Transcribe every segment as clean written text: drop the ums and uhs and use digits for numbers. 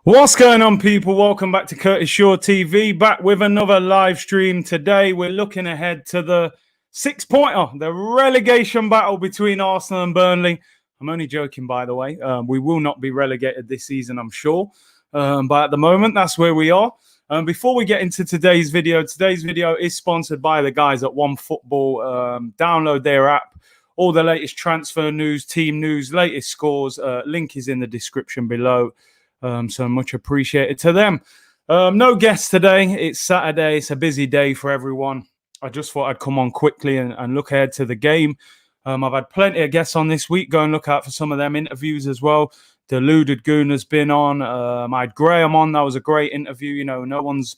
What's going on, people? Welcome back to Curtis Shaw TV, back with another live stream. Today we're looking ahead to the six-pointer, the relegation battle between Arsenal and Burnley. I'm only joking, by the way. We will not be relegated this season, I'm sure. But at the moment, that's where we are. Before we get into today's video is sponsored by the guys at OneFootball. Download their app. All the latest transfer news, team news, latest scores. Link is in the description below. So much appreciated to them. No guests today. It's Saturday. It's a busy day for everyone. I just thought I'd come on quickly and look ahead to the game. I've had plenty of guests on this week. Go and look out for some of them interviews as well. Deluded Goon has been on. I had Graham on. That was a great interview. You know, no one's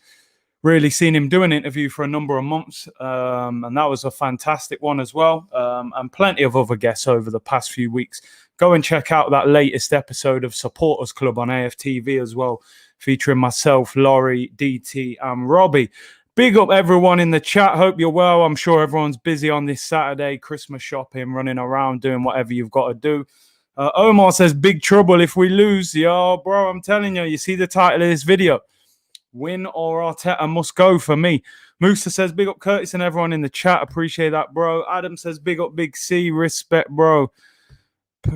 really seen him do an interview for a number of months. And that was a fantastic one as well. And plenty of other guests over the past few weeks. Go and check out that latest episode of Supporters Club on AFTV as well, featuring myself, Laurie, DT, and Robbie. Big up everyone in the chat. Hope you're well. I'm sure everyone's busy on this Saturday, Christmas shopping, running around, doing whatever you've got to do. Omar says, big trouble if we lose. Yo, bro, I'm telling you, you see the title of this video. Win or Arteta must go for me. Musa says, big up Curtis and everyone in the chat. Appreciate that, bro. Adam says, big up Big C. Respect, bro.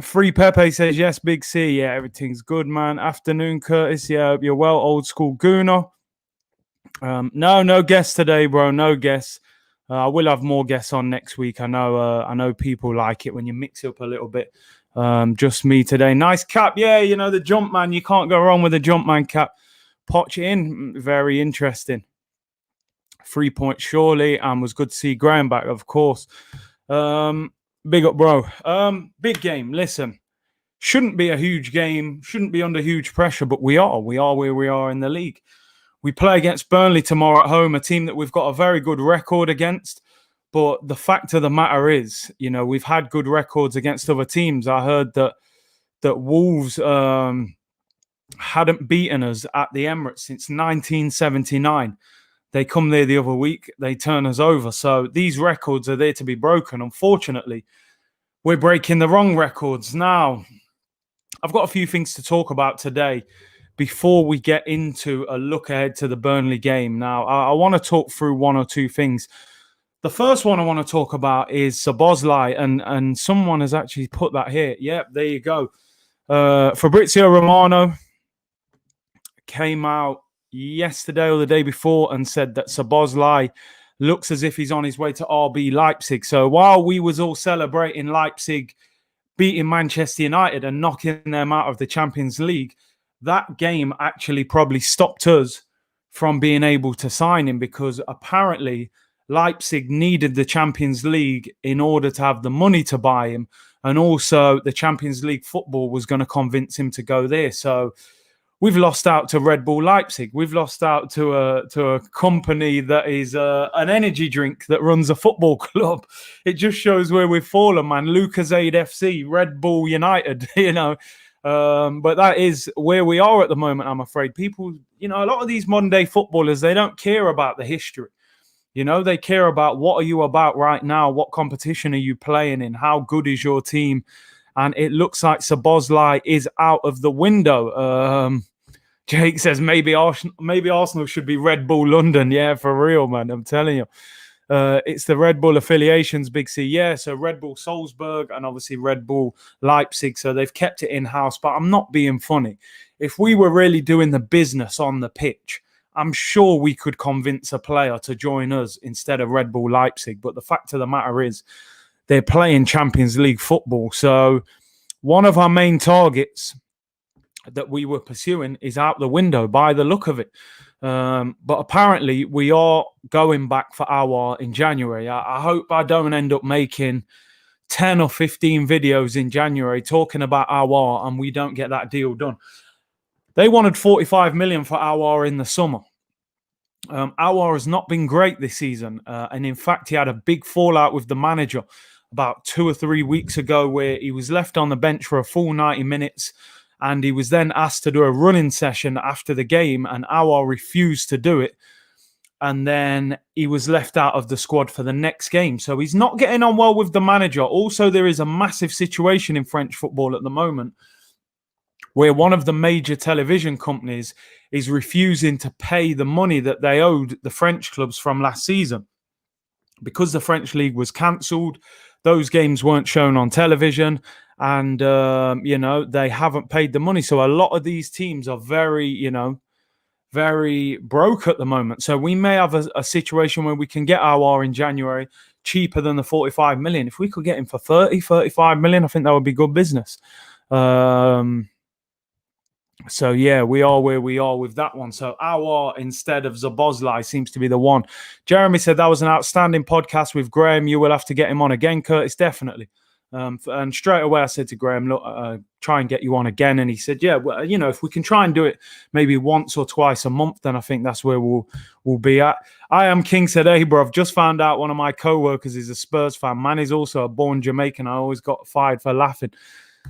Free Pepe says, yes, Big C. Yeah, everything's good, man. Afternoon, Curtis. Yeah, hope you're well. Old school Gooner. No guests today, bro. No guests. I will have more guests on next week. I know people like it when you mix it up a little bit. Just me today. Nice cap. Yeah, you know, the jump man. You can't go wrong with the jump man cap. Potch in. Very interesting. 3 points surely. And was good to see Graham back, of course. Big up, bro. Big game. Listen, shouldn't be a huge game. Shouldn't be under huge pressure, but we are. We are where we are in the league. We play against Burnley tomorrow at home, a team that we've got a very good record against. But the fact of the matter is, you know, we've had good records against other teams. I heard that Wolves hadn't beaten us at the Emirates since 1979. They come there the other week, they turn us over. So these records are there to be broken. Unfortunately, we're breaking the wrong records. Now, I've got a few things to talk about today before we get into a look ahead to the Burnley game. Now, I want to talk through one or two things. The first one I want to talk about is Szoboszlai, and someone has actually put that here. Yep, there you go. Fabrizio Romano came out yesterday or the day before and said that Szoboszlai looks as if he's on his way to RB Leipzig. So while we was all celebrating Leipzig beating Manchester United and knocking them out of the Champions League, that game actually probably stopped us from being able to sign him, because apparently Leipzig needed the Champions League in order to have the money to buy him, and also the Champions League football was going to convince him to go there. So we've lost out to Red Bull Leipzig. We've lost out to a company that is an energy drink that runs a football club. It just shows where we've fallen, man. Lucozade FC, Red Bull United, you know. But that is where we are at the moment, I'm afraid. People, you know, a lot of these modern day footballers, they don't care about the history. You know, they care about what are you about right now? What competition are you playing in? How good is your team? And it looks like Szoboszlai is out of the window. Jake says maybe Arsenal should be Red Bull London. Yeah, for real, man. I'm telling you. It's the Red Bull affiliations, Big C. Yeah, so Red Bull Salzburg and obviously Red Bull Leipzig. So they've kept it in-house. But I'm not being funny. If we were really doing the business on the pitch, I'm sure we could convince a player to join us instead of Red Bull Leipzig. But the fact of the matter is, they're playing Champions League football. So one of our main targets that we were pursuing is out the window by the look of it. But apparently we are going back for Aouar in January. I hope I don't end up making 10 or 15 videos in January talking about Aouar and we don't get that deal done. They wanted 45 million for Aouar in the summer. Aouar has not been great this season. And in fact, he had a big fallout with the manager about 2 or 3 weeks ago, where he was left on the bench for a full 90 minutes. And he was then asked to do a running session after the game, and Aouar refused to do it. And then he was left out of the squad for the next game. So he's not getting on well with the manager. Also, there is a massive situation in French football at the moment where one of the major television companies is refusing to pay the money that they owed the French clubs from last season. Because the French league was cancelled, those games weren't shown on television, and they haven't paid the money. So a lot of these teams are very broke at the moment. So we may have a situation where we can get our in January cheaper than the 45 million. If we could get him for 35 million, I think that would be good business. So yeah, we are where we are with that one. So our instead of Zabozlai seems to be the one. Jeremy said that was an outstanding podcast with Graham. You will have to get him on again, Curtis, definitely. And straight away I said to Graham, look, try and get you on again. And he said, yeah, well, if we can try and do it maybe once or twice a month, then I think that's where we'll be at. I am King said, hey, bro, I've just found out one of my co-workers is a Spurs fan. Man, he's also a born Jamaican. I always got fired for laughing.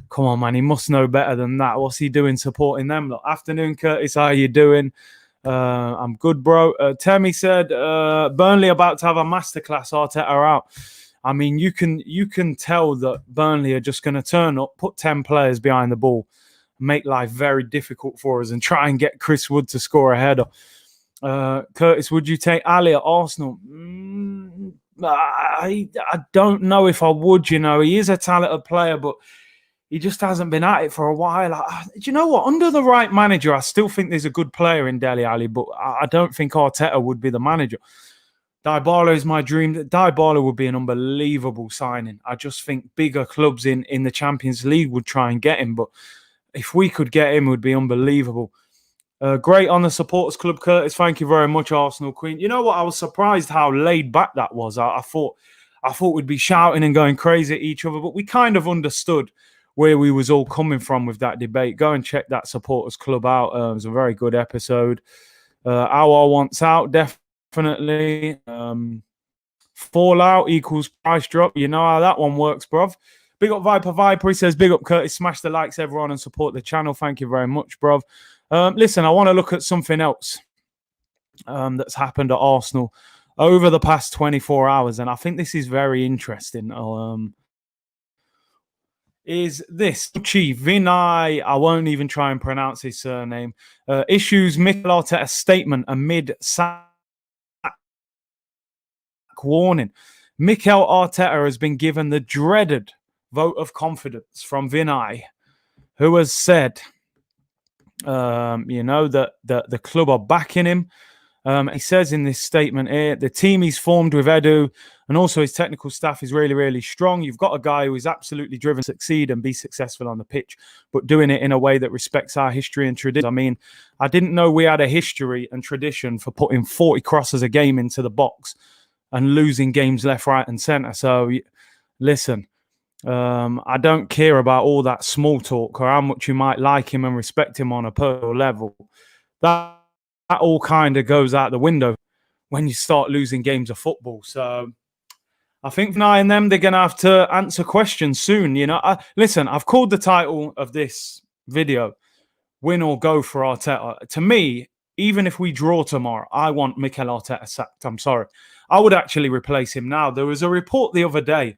Come on, man, he must know better than that. What's he doing supporting them? Look, afternoon, Curtis, how are you doing? I'm good, bro. Temi said, Burnley about to have a masterclass, Arteta out. I mean, you can tell that Burnley are just going to turn up, put 10 players behind the ball, make life very difficult for us and try and get Chris Wood to score a header. Curtis, would you take Ali at Arsenal? I don't know if I would, He is a talented player, but he just hasn't been at it for a while. Do you know what? Under the right manager, I still think there's a good player in Dele Alli, but I don't think Arteta would be the manager. Dybala is my dream. Dybala would be an unbelievable signing. I just think bigger clubs in the Champions League would try and get him, but if we could get him, it would be unbelievable. Great on the supporters club, Curtis. Thank you very much, Arsenal Queen. You know what? I was surprised how laid back that was. I thought we'd be shouting and going crazy at each other, but we kind of understood where we was all coming from with that debate. Go and check that supporters club out. It was a very good episode. Our wants out, definitely. Fallout equals price drop. You know how that one works, bruv. Big up Viper. He says, big up Curtis. Smash the likes, everyone, and support the channel. Thank you very much, bruv. Listen, I want to look at something else that's happened at Arsenal over the past 24 hours, and I think this is very interesting. Is this Chief Vinay? I won't even try and pronounce his surname. Issues Mikel Arteta's statement amid sack warning. Mikel Arteta has been given the dreaded vote of confidence from Vinay, who has said, that the club are backing him. He says in this statement here, the team he's formed with Edu and also his technical staff is really, really strong. You've got a guy who is absolutely driven to succeed and be successful on the pitch, but doing it in a way that respects our history and tradition. I mean, I didn't know we had a history and tradition for putting 40 crosses a game into the box and losing games left, right, and centre. So, listen, I don't care about all that small talk or how much you might like him and respect him on a personal level. That all kind of goes out the window when you start losing games of football. So I think Vinay and them, they're going to have to answer questions soon. Listen, I've called the title of this video, Win or Go for Arteta. To me, even if we draw tomorrow, I want Mikel Arteta sacked. I'm sorry. I would actually replace him now. There was a report the other day.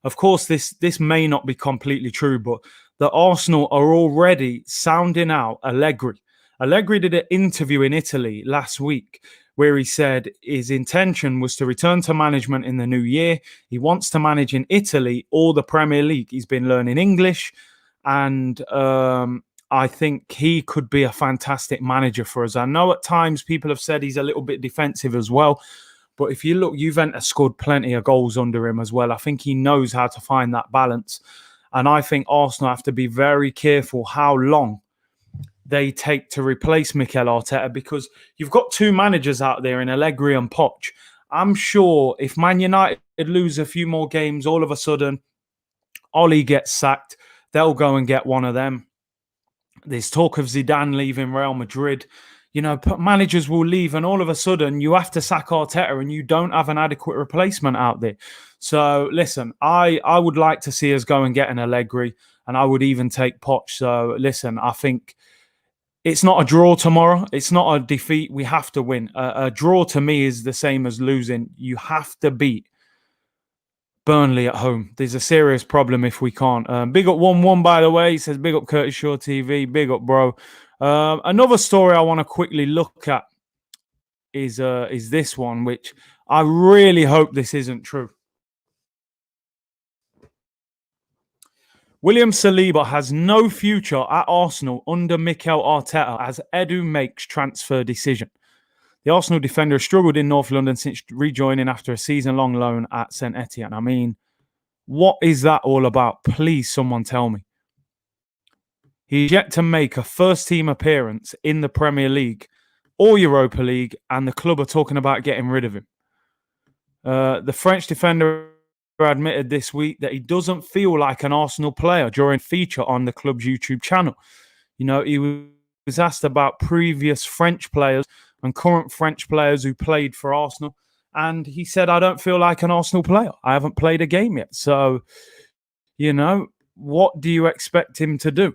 Of course, this may not be completely true, but the Arsenal are already sounding out Allegri. Allegri did an interview in Italy last week where he said his intention was to return to management in the new year. He wants to manage in Italy or the Premier League. He's been learning English, and I think he could be a fantastic manager for us. I know at times people have said he's a little bit defensive as well, but if you look, Juventus scored plenty of goals under him as well. I think he knows how to find that balance, and I think Arsenal have to be very careful how long they take to replace Mikel Arteta, because you've got two managers out there in Allegri and Poch. I'm sure if Man United lose a few more games, all of a sudden, Oli gets sacked. They'll go and get one of them. There's talk of Zidane leaving Real Madrid. Managers will leave, and all of a sudden, you have to sack Arteta, and you don't have an adequate replacement out there. So, listen, I would like to see us go and get an Allegri, and I would even take Poch. So, listen, I think it's not a draw tomorrow. It's not a defeat. We have to win. A draw to me is the same as losing. You have to beat Burnley at home. There's a serious problem if we can't. Big up 1-1, by the way. He says, big up Curtis Shaw TV. Big up, bro. Another story I want to quickly look at is this one, which I really hope this isn't true. William Saliba has no future at Arsenal under Mikel Arteta as Edu makes transfer decision. The Arsenal defender has struggled in North London since rejoining after a season-long loan at St Etienne. I mean, what is that all about? Please, someone tell me. He's yet to make a first-team appearance in the Premier League or Europa League, and the club are talking about getting rid of him. The French defender admitted this week that he doesn't feel like an Arsenal player during a feature on the club's YouTube channel. You know, he was asked about previous French players and current French players who played for Arsenal, and he said, I don't feel like an Arsenal player. I haven't played a game yet. So, you know, what do you expect him to do?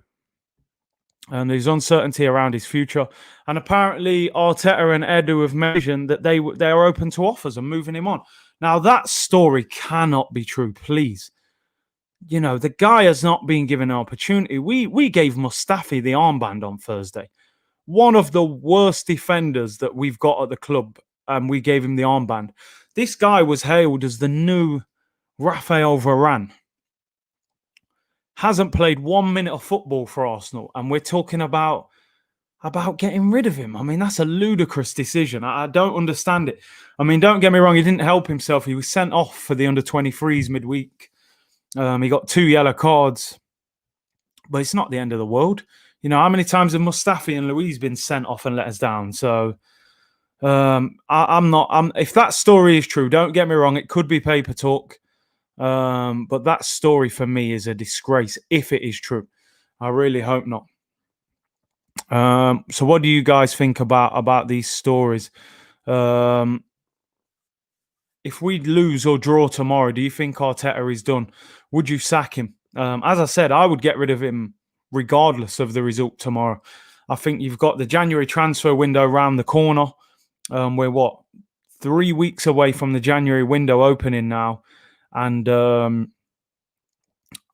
And there's uncertainty around his future. And apparently Arteta and Edu have mentioned that they are open to offers and moving him on. Now, that story cannot be true, please. You know, the guy has not been given an opportunity. We gave Mustafi the armband on Thursday. One of the worst defenders that we've got at the club, and we gave him the armband. This guy was hailed as the new Raphael Varane. Hasn't played 1 minute of football for Arsenal, and we're talking about getting rid of him. I mean, that's a ludicrous decision. I don't understand it. I mean, don't get me wrong, he didn't help himself. He was sent off for the under-23s midweek. He got 2 yellow cards, but it's not the end of the world. You know, how many times have Mustafi and Luiz been sent off and let us down? So if that story is true, don't get me wrong, it could be paper talk. But that story for me is a disgrace if it is true. I really hope not. So what do you guys think about these stories? If we lose or draw tomorrow, do you think Arteta is done? Would you sack him? As I said, I would get rid of him regardless of the result tomorrow. I think you've got the January transfer window around the corner. We're 3 weeks away from the January window opening now. And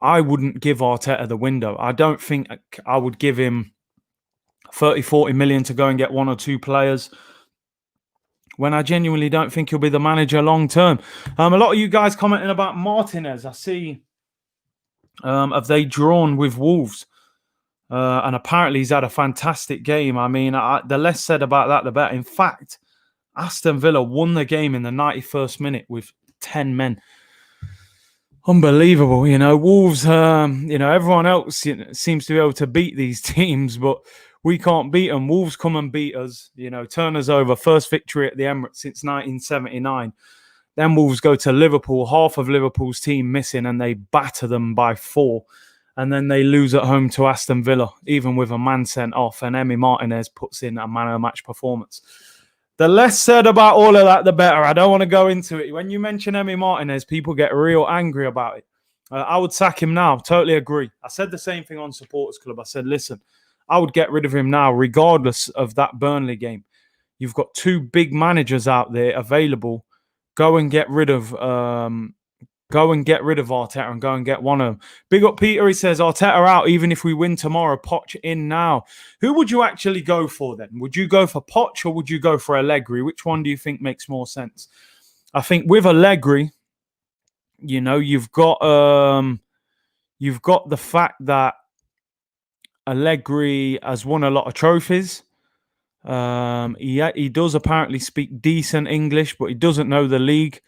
I wouldn't give Arteta the window. I don't think I would give him 30, 40 million to go and get 1 or 2 players when I genuinely don't think he'll be the manager long term. A lot of you guys commenting about Martinez. I see, have they drawn with Wolves? And apparently he's had a fantastic game. I mean, the less said about that, the better. In fact, Aston Villa won the game in the 91st minute with 10 men. Unbelievable. You know, Wolves, everyone else seems to be able to beat these teams, but we can't beat them. Wolves come and beat us, turn us over. First victory at the Emirates since 1979. Then Wolves go to Liverpool, half of Liverpool's team missing, and they batter them by 4. And then they lose at home to Aston Villa, even with a man sent off, and Emi Martinez puts in a man-of-the-match performance. The less said about all of that, the better. I don't want to go into it. When you mention Emi Martinez, people get real angry about it. I would sack him now. Totally agree. I said the same thing on Supporters Club. I said, listen, I would get rid of him now, regardless of that Burnley game. You've got 2 big managers out there available. Go and get rid of Arteta and go and get one of them. Big up Peter. He says, Arteta out even if we win tomorrow. Poch in now. Who would you actually go for then? Would you go for Poch or would you go for Allegri? Which one do you think makes more sense? I think with Allegri, you've got the fact that Allegri has won a lot of trophies. He does apparently speak decent English, but he doesn't know the league.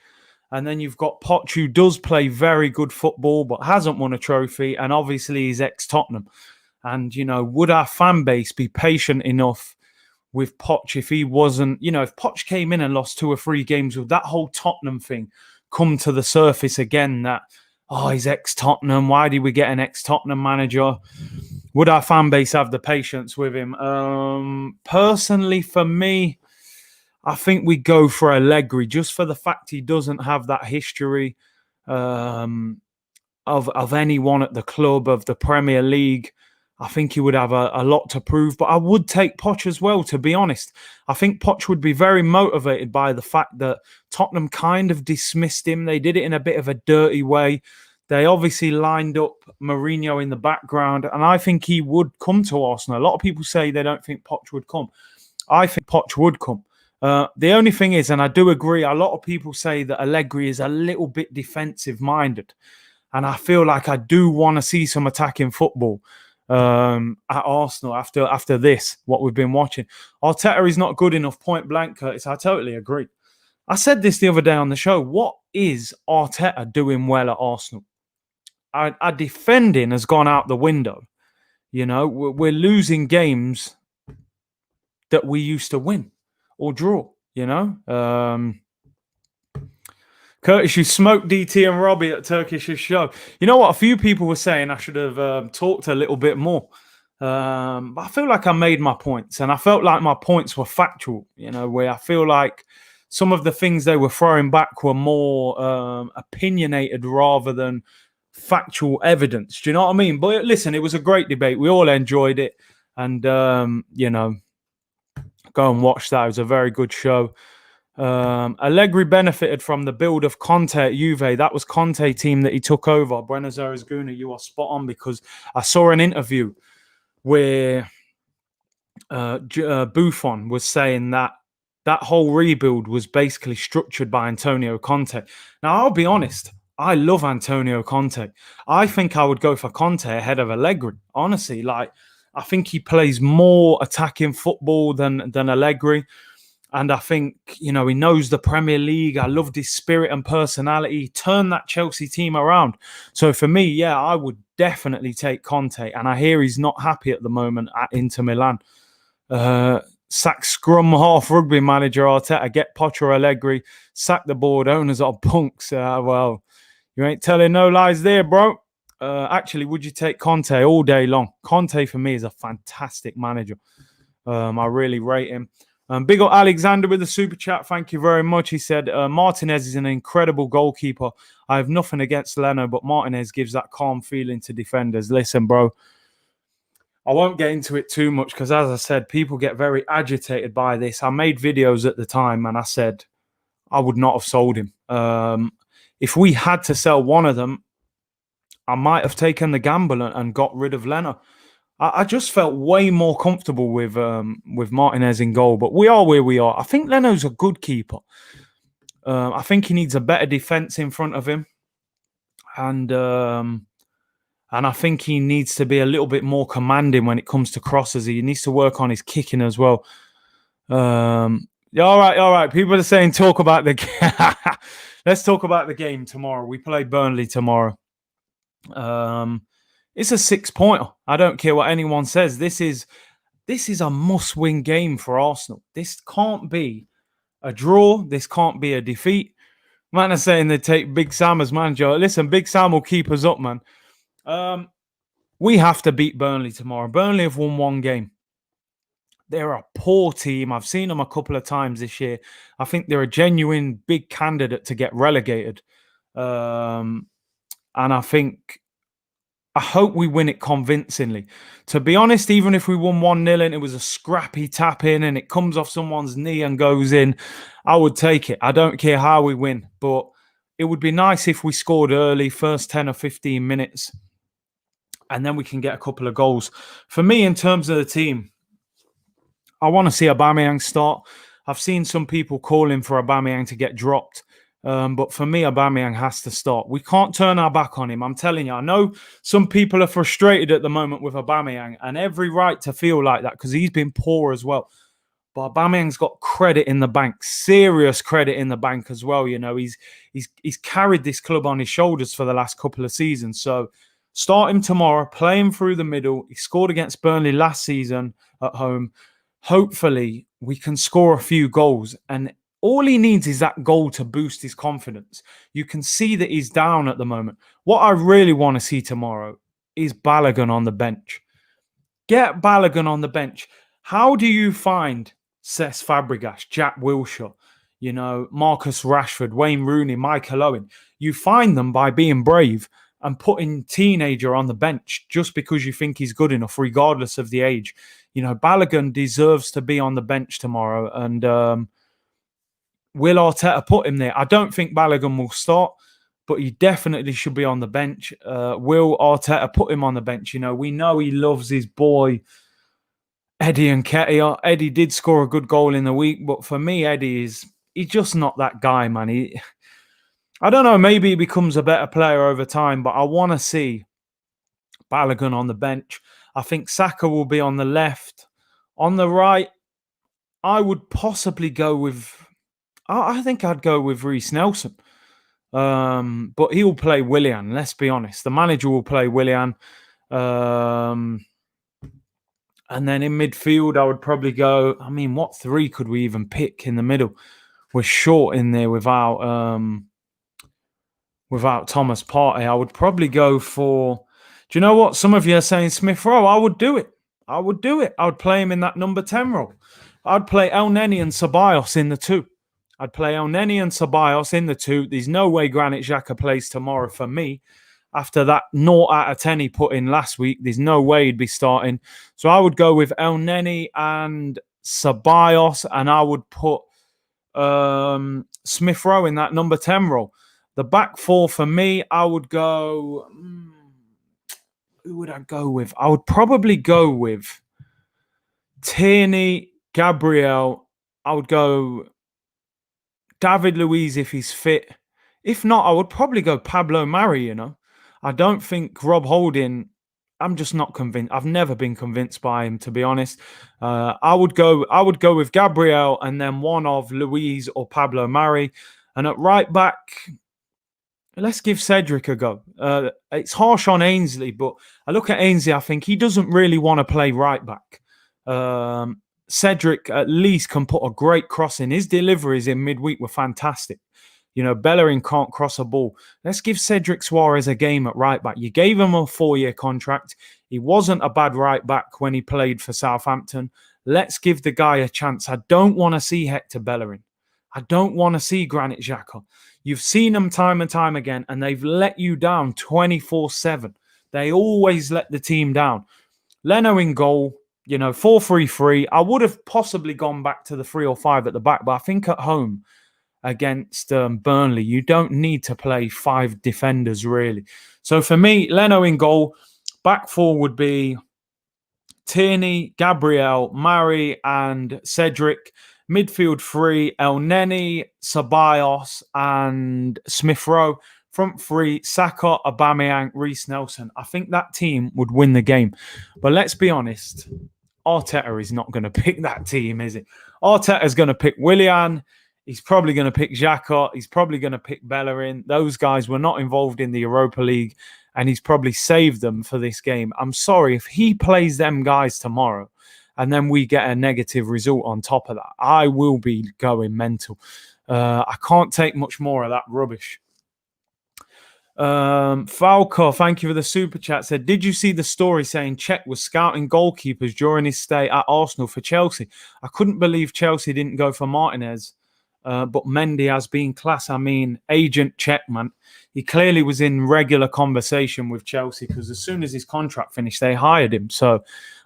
And then you've got Poch, who does play very good football, but hasn't won a trophy. And obviously he's ex-Tottenham. And, would our fan base be patient enough with Poch if he wasn't, if Poch came in and lost 2 or 3 games, would that whole Tottenham thing come to the surface again that, he's ex-Tottenham. Why did we get an ex-Tottenham manager? Would our fan base have the patience with him? Personally, for me, I think we go for Allegri just for the fact he doesn't have that history of anyone at the club, of the Premier League. I think he would have a lot to prove, but I would take Poch as well, to be honest. I think Poch would be very motivated by the fact that Tottenham kind of dismissed him. They did it in a bit of a dirty way. They obviously lined up Mourinho in the background, and I think he would come to Arsenal. A lot of people say they don't think Poch would come. I think Poch would come. The only thing is, and I do agree, a lot of people say that Allegri is a little bit defensive-minded, and I feel like I do want to see some attacking football at Arsenal after this, what we've been watching. Arteta is not good enough, point blank, Curtis. I totally agree. I said this the other day on the show. What is Arteta doing well at Arsenal? Our defending has gone out the window. You know, we're losing games that we used to win or draw, you know. Curtis, you smoked DT and Robbie at Turkish's show. You know what? A few people were saying I should have talked a little bit more. But I feel like I made my points, and I felt like my points were factual, you know, where I feel like some of the things they were throwing back were more opinionated rather than factual evidence. Do you know what I mean? But listen, it was a great debate. We all enjoyed it. And, you know, go and watch that. It was a very good show. Allegri benefited from the build of Conte at Juve. That was Conte team that he took over. Buenos Aires Guna, you are spot on, because I saw an interview where Buffon was saying that whole rebuild was basically structured by Antonio Conte. Now, I'll be honest, I love Antonio Conte. I think I would go for Conte ahead of Allegri. Honestly, like, I think he plays more attacking football than Allegri. And I think, you know, he knows the Premier League. I loved his spirit and personality. He turned that Chelsea team around. So for me, yeah, I would definitely take Conte. And I hear he's not happy at the moment at Inter Milan. Sack scrum half rugby manager Arteta. Get Poch or Allegri. Sack the board. Owners are punks. Well, you ain't telling no lies there, bro. Actually, would you take Conte all day long? Conte for me is a fantastic manager. I really rate him. Big up Alexander with the super chat. Thank you very much. He said, Martinez is an incredible goalkeeper. I have nothing against Leno, but Martinez gives that calm feeling to defenders. Listen, bro, I won't get into it too much because, as I said, people get very agitated by this. I made videos at the time and I said I would not have sold him. If we had to sell one of them, I might have taken the gamble and got rid of Leno. I just felt way more comfortable with Martinez in goal, but we are where we are. I think Leno's a good keeper. I think he needs a better defense in front of him, and I think he needs to be a little bit more commanding when it comes to crosses. He needs to work on his kicking as well. All right. People are saying talk about the game. Let's talk about the game tomorrow. We play Burnley tomorrow. It's a 6-pointer. I don't care what anyone says. This is a must-win game for Arsenal. This can't be a draw. This can't be a defeat. Man are saying they take Big Sam as manager. Listen, Big Sam will keep us up, man. We have to beat Burnley tomorrow. Burnley have won one game. They're a poor team. I've seen them a couple of times this year. I think they're a genuine big candidate to get relegated. And I hope we win it convincingly. To be honest, even if we won 1-0 and it was a scrappy tap in and it comes off someone's knee and goes in, I would take it. I don't care how we win. But it would be nice if we scored early, first 10 or 15 minutes, and then we can get a couple of goals. For me, in terms of the team, I want to see Aubameyang start. I've seen some people calling for Aubameyang to get dropped. But for me, Aubameyang has to start. We can't turn our back on him. I'm telling you, I know some people are frustrated at the moment with Aubameyang, and every right to feel like that because he's been poor as well. But Aubameyang's got credit in the bank, serious credit in the bank as well. You know, he's carried this club on his shoulders for the last couple of seasons. So start him tomorrow, play him through the middle. He scored against Burnley last season at home. Hopefully, we can score a few goals, and all he needs is that goal to boost his confidence. You can see that he's down at the moment. What I really want to see tomorrow is Balogun on the bench. Get Balogun on the bench. How do you find Cesc Fabregas, Jack Wilshere, you know, Marcus Rashford, Wayne Rooney, Michael Owen? You find them by being brave and putting teenager on the bench just because you think he's good enough, regardless of the age. Balogun deserves to be on the bench tomorrow, and will Arteta put him there? I don't think Balogun will start, but he definitely should be on the bench. Will Arteta put him on the bench? We know he loves his boy Eddie Nketiah. Eddie did score a good goal in the week, but for me, he's just not that guy, man. I don't know, maybe he becomes a better player over time, but I want to see Balogun on the bench. I think Saka will be on the left. On the right, I would possibly go with... I think I'd go with Reiss Nelson. But he'll play Willian, let's be honest. The manager will play Willian. And then in midfield, I would probably go... what three could we even pick in the middle? We're short in there without Thomas Partey. I would probably go for... Do you know what? Some of you are saying Smith Rowe. I would do it. I would play him in that number 10 role. I'd play El Neni and Ceballos in the 2. There's no way Granit Xhaka plays tomorrow for me. After that 0 out of 10 he put in last week, there's no way he'd be starting. So I would go with El Neni and Ceballos, and I would put Smith Rowe in that number 10 role. The back four for me, I would go... who would I go with? I would probably go with Tierney, Gabriel. I would go David Luiz if he's fit. If not, I would probably go Pablo Mari, I don't think Rob Holding... I'm just not convinced. I've never been convinced by him, to be honest. I would go with Gabriel and then one of Luiz or Pablo Mari. And at right back... let's give Cedric a go. It's harsh on Ainsley, but I look at Ainsley, I think he doesn't really want to play right back. Cedric at least can put a great cross in. His deliveries in midweek were fantastic. Bellerin can't cross a ball. Let's give Cedric Suarez a game at right back. You gave him a 4-year contract. He wasn't a bad right back when he played for Southampton. Let's give the guy a chance. I don't want to see Hector Bellerin. I don't want to see Granit Xhaka. You've seen them time and time again, and they've let you down 24/7. They always let the team down. Leno in goal, 4-3-3. I would have possibly gone back to the 3 or 5 at the back, but I think at home against Burnley, you don't need to play 5 defenders, really. So for me, Leno in goal. Back 4 would be Tierney, Gabriel, Mari, and Cedric. Midfield 3, El Neni, Ceballos, and Smith Rowe. Front 3, Saka, Aubameyang, Reiss Nelson. I think that team would win the game. But let's be honest, Arteta is not going to pick that team, is it? Arteta is going to pick Willian. He's probably going to pick Xhaka. He's probably going to pick Bellerin. Those guys were not involved in the Europa League, and he's probably saved them for this game. I'm sorry, if he plays them guys tomorrow, and then we get a negative result on top of that, I will be going mental. I can't take much more of that rubbish. Falco, thank you for the super chat. Said, did you see the story saying Cech was scouting goalkeepers during his stay at Arsenal for Chelsea? I couldn't believe Chelsea didn't go for Martinez, but Mendy has been class. Agent Cech, man, he clearly was in regular conversation with Chelsea, because as soon as his contract finished, they hired him. So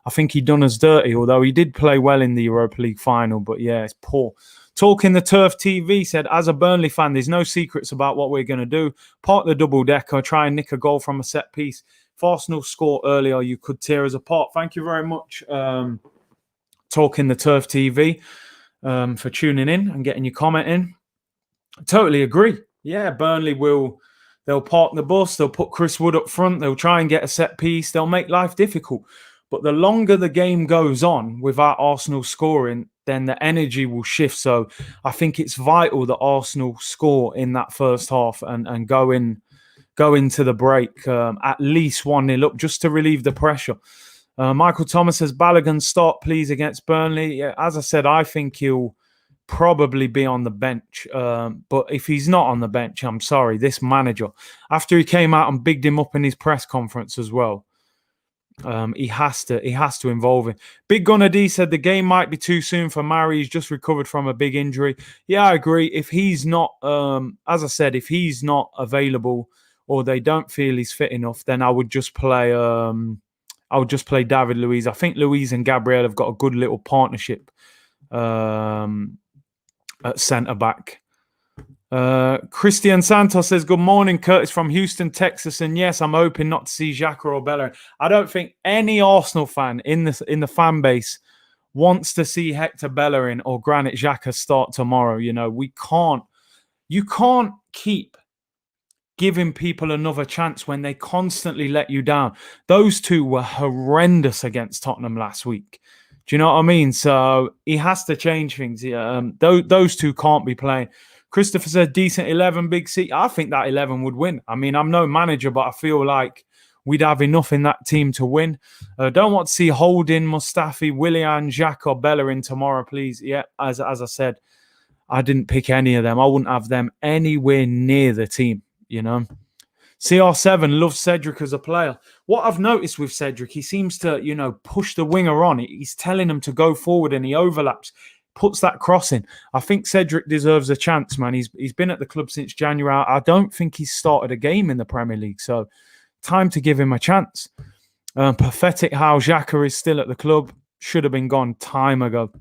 I think he done us dirty, although he did play well in the Europa League final. But yeah, it's poor. Talking the Turf TV said, as a Burnley fan, there's no secrets about what we're going to do. Park the double-decker, try and nick a goal from a set piece. If Arsenal score earlier, you could tear us apart. Thank you very much, Talking the Turf TV, for tuning in and getting your comment in. I totally agree. Yeah, Burnley they'll park the bus, they'll put Chris Wood up front, they'll try and get a set piece, they'll make life difficult. But the longer the game goes on without Arsenal scoring, then the energy will shift. So I think it's vital that Arsenal score in that first half and go into the break at least 1-0 up, just to relieve the pressure. Michael Thomas says, Balogun start, please, against Burnley. Yeah, as I said, I think he'll probably be on the bench. But if he's not on the bench, I'm sorry, this manager, after he came out and bigged him up in his press conference as well, he has to involve him. Big Gunner D said the game might be too soon for Mari. He's just recovered from a big injury. Yeah, I agree. If he's not, as I said, if he's not available or they don't feel he's fit enough, then I would just play. I would just play David Luiz. I think Luiz and Gabriel have got a good little partnership at centre back. Christian Santos says, good morning, Curtis from Houston, Texas. And yes, I'm hoping not to see Xhaka or Bellerin. I don't think any Arsenal fan in the fan base wants to see Hector Bellerin or Granit Xhaka start tomorrow. You can't keep giving people another chance when they constantly let you down. Those two were horrendous against Tottenham last week. Do you know what I mean? So he has to change things. Those two can't be playing. Christopher said, decent 11, Big C. I think that 11 would win. I mean, I'm no manager, but I feel like we'd have enough in that team to win. Don't want to see Holding, Mustafi, Willian, Xhaka or Bellerin tomorrow, please. Yeah, as I said, I didn't pick any of them. I wouldn't have them anywhere near the team, CR7 loves Cedric as a player. What I've noticed with Cedric, he seems to, push the winger on. He's telling him to go forward and he overlaps. Puts that cross in. I think Cedric deserves a chance, man. He's been at the club since January. I don't think he's started a game in the Premier League, so time to give him a chance. Pathetic how Xhaka is still at the club. Should have been gone time ago.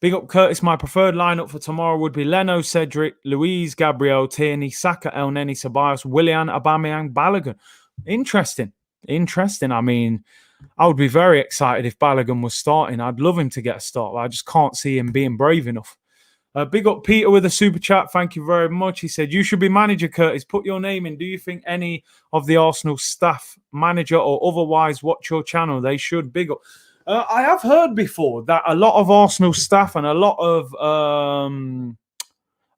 Big up Curtis. My preferred lineup for tomorrow would be Leno, Cedric, Luiz, Gabriel, Tierney, Saka, El Neni, Ceballos, Willian, Aubameyang, Balogun. Interesting. I mean, I would be very excited if Balogun was starting. I'd love him to get a start. I just can't see him being brave enough. Big up Peter with a super chat. Thank you very much. He said, you should be manager, Curtis. Put your name in. Do you think any of the Arsenal staff, manager or otherwise, watch your channel? They should. Big up. I have heard before that a lot of Arsenal staff and a lot of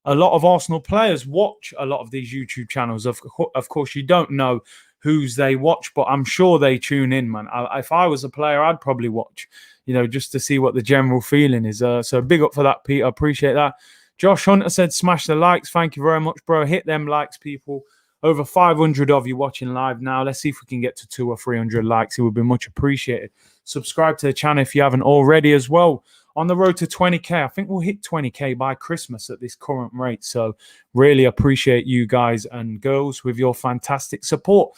Arsenal players watch a lot of these YouTube channels. Of course, you don't know whose they watch, but I'm sure they tune in, man. If I was a player, I'd probably watch, just to see what the general feeling is. So big up for that, Peter. Appreciate that. Josh Hunter said, smash the likes. Thank you very much, bro. Hit them likes, people. Over 500 of you watching live now. Let's see if we can get to 200 or 300 likes. It would be much appreciated. Subscribe to the channel if you haven't already as well. On the road to 20K. I think we'll hit 20K by Christmas at this current rate. So really appreciate you guys and girls with your fantastic support.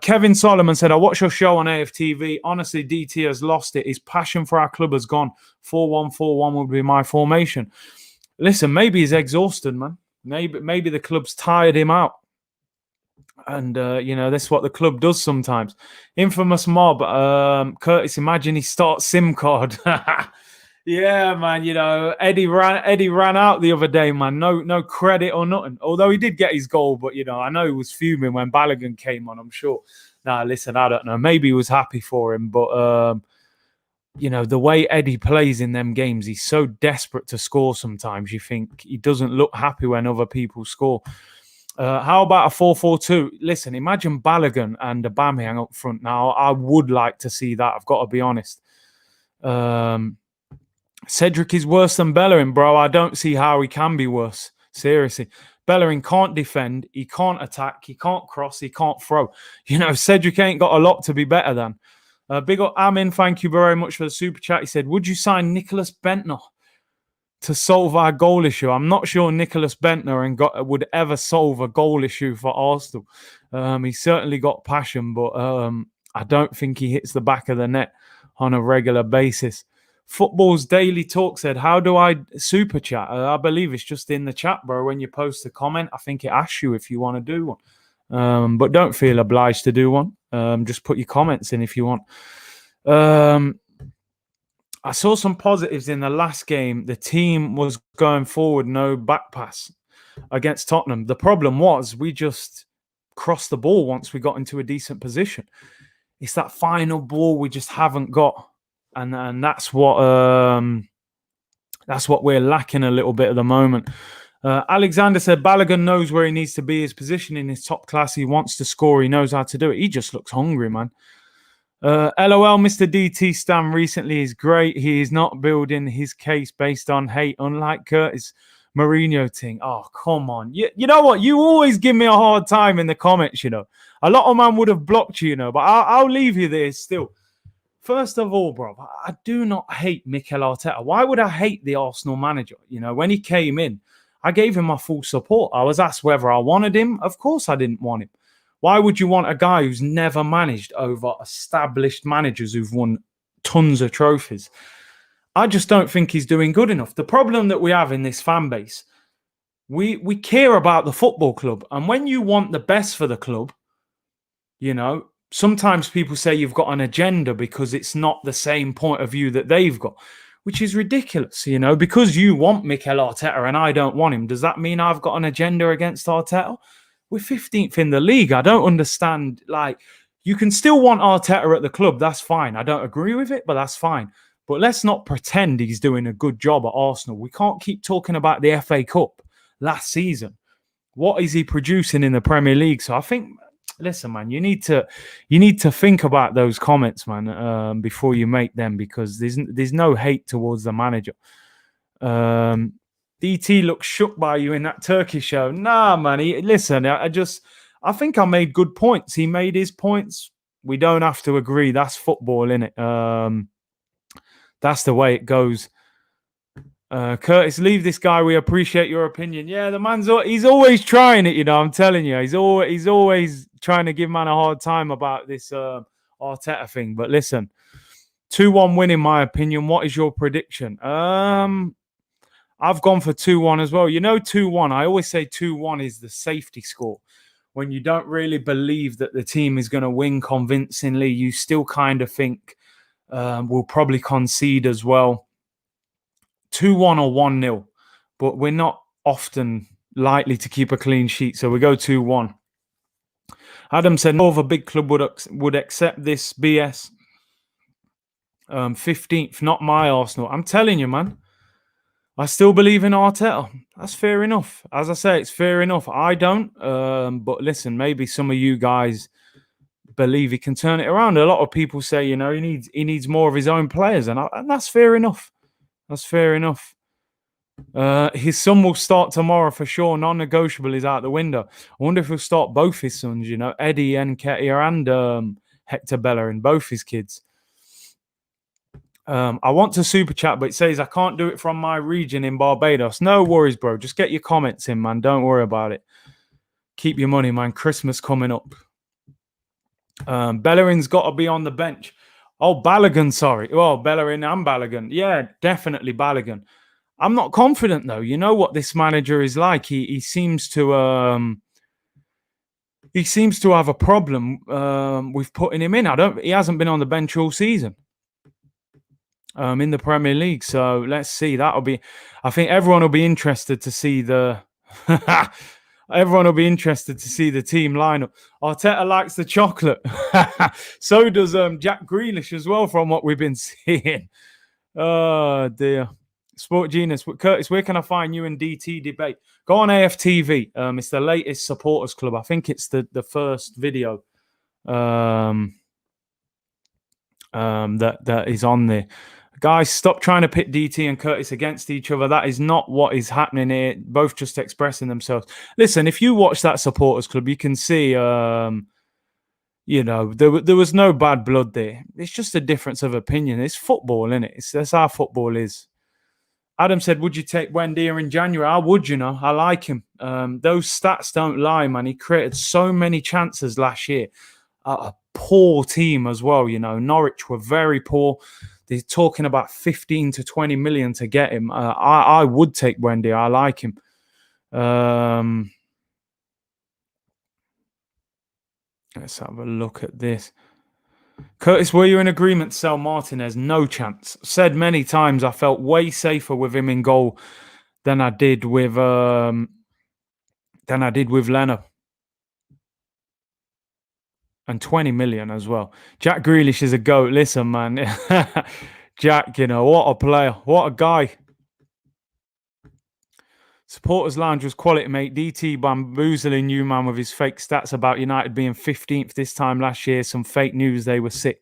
Kevin Solomon said, I watched your show on AFTV. Honestly, DT has lost it. His passion for our club has gone. 4-1-4-1 would be my formation. Listen, maybe he's exhausted, man. Maybe the club's tired him out. And, that's what the club does sometimes. Infamous mob. Curtis, imagine he starts SIM card. Yeah, man. Eddie ran out the other day, man. No credit or nothing. Although he did get his goal, but I know he was fuming when Balogun came on. I'm sure. Nah, listen, I don't know. Maybe he was happy for him, but the way Eddie plays in them games, he's so desperate to score. Sometimes you think he doesn't look happy when other people score. How about a 4-4-2? Listen, imagine Balogun and Aubameyang up front. Now, I would like to see that. I've got to be honest. Cedric is worse than Bellerin, bro. I don't see how he can be worse. Seriously. Bellerin can't defend. He can't attack. He can't cross. He can't throw. Cedric ain't got a lot to be better than. Big up Amin. Thank you very much for the super chat. He said, would you sign Nicholas Bentner to solve our goal issue? I'm not sure Nicholas Bentner would ever solve a goal issue for Arsenal. He certainly got passion, but I don't think he hits the back of the net on a regular basis. Football's Daily Talk said, how do I super chat? I believe it's just in the chat, bro. When you post a comment, I think it asks you if you want to do one. But don't feel obliged to do one. Just put your comments in if you want. I saw some positives in the last game. The team was going forward, no back pass against Tottenham. The problem was we just crossed the ball once we got into a decent position. It's that final ball we just haven't got. And that's what we're lacking a little bit at the moment. Alexander said, Balogun knows where he needs to be. His positioning is top class. He wants to score. He knows how to do it. He just looks hungry, man. LOL, Mr. DT Stan recently is great. He is not building his case based on hate, unlike Curtis Mourinho thing. Oh, come on. You know what? You always give me a hard time in the comments, A lot of man would have blocked you, but I'll leave you there still. First of all, bro, I do not hate Mikel Arteta. Why would I hate the Arsenal manager? When he came in, I gave him my full support. I was asked whether I wanted him. Of course I didn't want him. Why would you want a guy who's never managed over established managers who've won tons of trophies? I just don't think he's doing good enough. The problem that we have in this fan base, we care about the football club. And when you want the best for the club, sometimes people say you've got an agenda because it's not the same point of view that they've got, which is ridiculous. Because you want Mikel Arteta and I don't want him, does that mean I've got an agenda against Arteta? We're 15th in the league. I don't understand. You can still want Arteta at the club. That's fine. I don't agree with it, but that's fine. But let's not pretend he's doing a good job at Arsenal. We can't keep talking about the FA Cup last season. What is he producing in the Premier League? So I think, listen, man, you need to think about those comments, man, before you make them, because there's no hate towards the manager. DT looks shook by you in that Turkish show. Nah, man. I think I made good points. He made his points. We don't have to agree. That's football, innit? That's the way it goes. Curtis, leave this guy. We appreciate your opinion. Yeah, the man's he's always trying it. I'm telling you, he's always trying to give man a hard time about this Arteta thing. But listen, 2-1 win in my opinion. What is your prediction? I've gone for 2-1 as well. 2-1. I always say 2-1 is the safety score. When you don't really believe that the team is going to win convincingly, you still kind of think we'll probably concede as well. 2-1 or 1-0. But we're not often likely to keep a clean sheet, so we go 2-1. Adam said no other big club would accept this BS. 15th, not my Arsenal. I'm telling you, man. I still believe in Arteta. That's fair enough. As I say, it's fair enough. I don't. But listen, maybe some of you guys believe he can turn it around. A lot of people say, he needs more of his own players, and that's fair enough. That's fair enough. His son will start tomorrow for sure. Non-negotiable is out the window. I wonder if he'll start both his sons, Eddie Nketiah and Hector Bellerin, both his kids. I want to super chat, but it says I can't do it from my region in Barbados. No worries, bro. Just get your comments in, man. Don't worry about it. Keep your money, man. Christmas coming up. Bellerin's got to be on the bench. Oh, Balogun, sorry. Oh, Bellerin and Balogun. Yeah, definitely Balogun. I'm not confident, though. You know what this manager is like. He seems to have a problem with putting him in. He hasn't been on the bench all season. In the Premier League. So let's see. I think everyone will be interested to see everyone will be interested to see the team lineup. Arteta likes the chocolate. So does Jack Grealish as well, from what we've been seeing. Oh dear. Sport Genius. Curtis, where can I find you and DT debate? Go on AFTV. It's the latest supporters club. I think it's the first video that is on there. Guys, stop trying to pit DT and Curtis against each other. That is not what is happening here. Both just expressing themselves. Listen, if you watch that supporters club, you can see, there was no bad blood there. It's just a difference of opinion. It's football, isn't it? That's how football is. Adam said, would you take Buendia in January? I would, I like him. Those stats don't lie, man. He created so many chances last year. A poor team as well, Norwich were very poor. They're talking about 15 to 20 million to get him. I would take Buendia. I like him. Let's have a look at this. Curtis, were you in agreement to sell Martinez? No chance. Said many times I felt way safer with him in goal than I did with Leno. And 20 million as well. Jack Grealish is a goat. Listen, man. Jack, what a player. What a guy. Supporters Lounge was quality, mate. DT bamboozling you, man, with his fake stats about United being 15th this time last year. Some fake news they were 6th.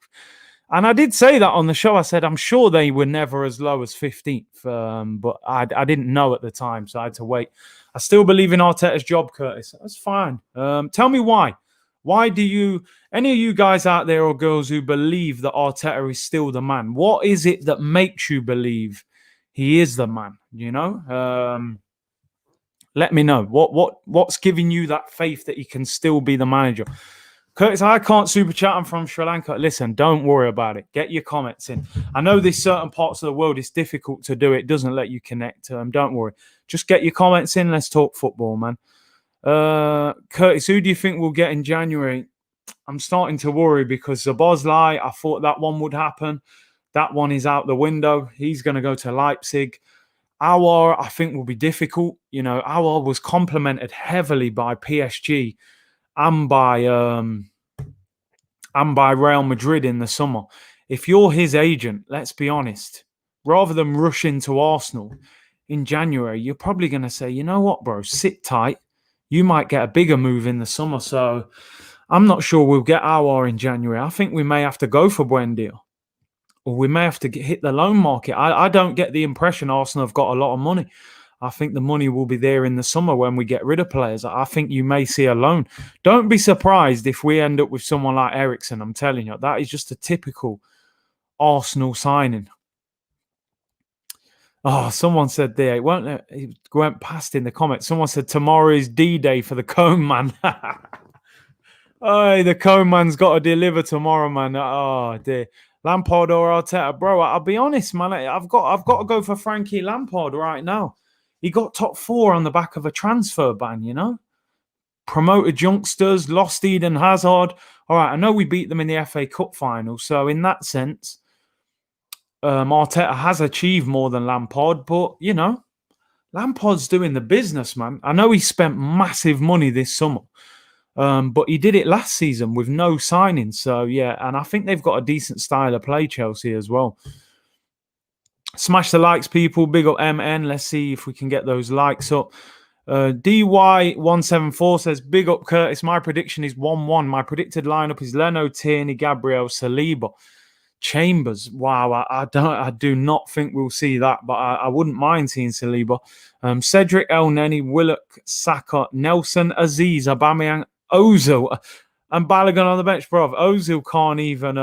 And I did say that on the show. I said, I'm sure they were never as low as 15th. But I didn't know at the time, so I had to wait. I still believe in Arteta's job, Curtis. That's fine. Tell me why. Why do any of you guys out there or girls who believe that Arteta is still the man, what is it that makes you believe he is the man? Let me know what's giving you that faith that he can still be the manager. Curtis, I can't super chat. I'm from Sri Lanka. Listen, don't worry about it. Get your comments in. I know there's certain parts of the world it's difficult to do. It doesn't let you connect to them. Don't worry. Just get your comments in. Let's talk football, man. Curtis, who do you think we'll get in January? I'm starting to worry because Szoboszlai, I thought that one would happen. That one is out the window. He's going to go to Leipzig. Aouar, I think, will be difficult. You know, Aouar was complimented heavily by PSG and by Real Madrid in the summer. If you're his agent, let's be honest, rather than rush into Arsenal in January, you're probably going to say, you know what, bro, sit tight. You might get a bigger move in the summer. So I'm not sure we'll get Aouar in January. I think we may have to go for Buendia. Or we may have to hit the loan market. I don't get the impression Arsenal have got a lot of money. I think the money will be there in the summer when we get rid of players. I think you may see a loan. Don't be surprised if we end up with someone like Eriksen. I'm telling you, that is just a typical Arsenal signing. Oh, someone said there, it went past in the comments. Someone said tomorrow is D-Day for the Cone Man. Oh, the Cone Man's got to deliver tomorrow, man. Oh, dear. Lampard or Arteta, bro. I'll be honest, man. I've got to go for Frankie Lampard right now. He got top 4 on the back of a transfer ban, you know. Promoted youngsters, lost Eden Hazard. All right, I know we beat them in the FA Cup final, so in that sense, Arteta has achieved more than Lampard, but you know, Lampard's doing the business, man. I know he spent massive money this summer. But he did it last season with no signings. So, yeah, and I think they've got a decent style of play, Chelsea, as well. Smash the likes, people. Big up MN. Let's see if we can get those likes up. DY174 says, big up, Curtis. My prediction is 1-1. My predicted lineup is Leno, Tierney, Gabriel, Saliba, Chambers. Wow, I do not think we'll see that, but I wouldn't mind seeing Saliba. Cedric, El Neni, Willock, Saka, Nelson, Aziz, Aubameyang, Ozil, and Balogun on the bench, bro. Ozil can't even.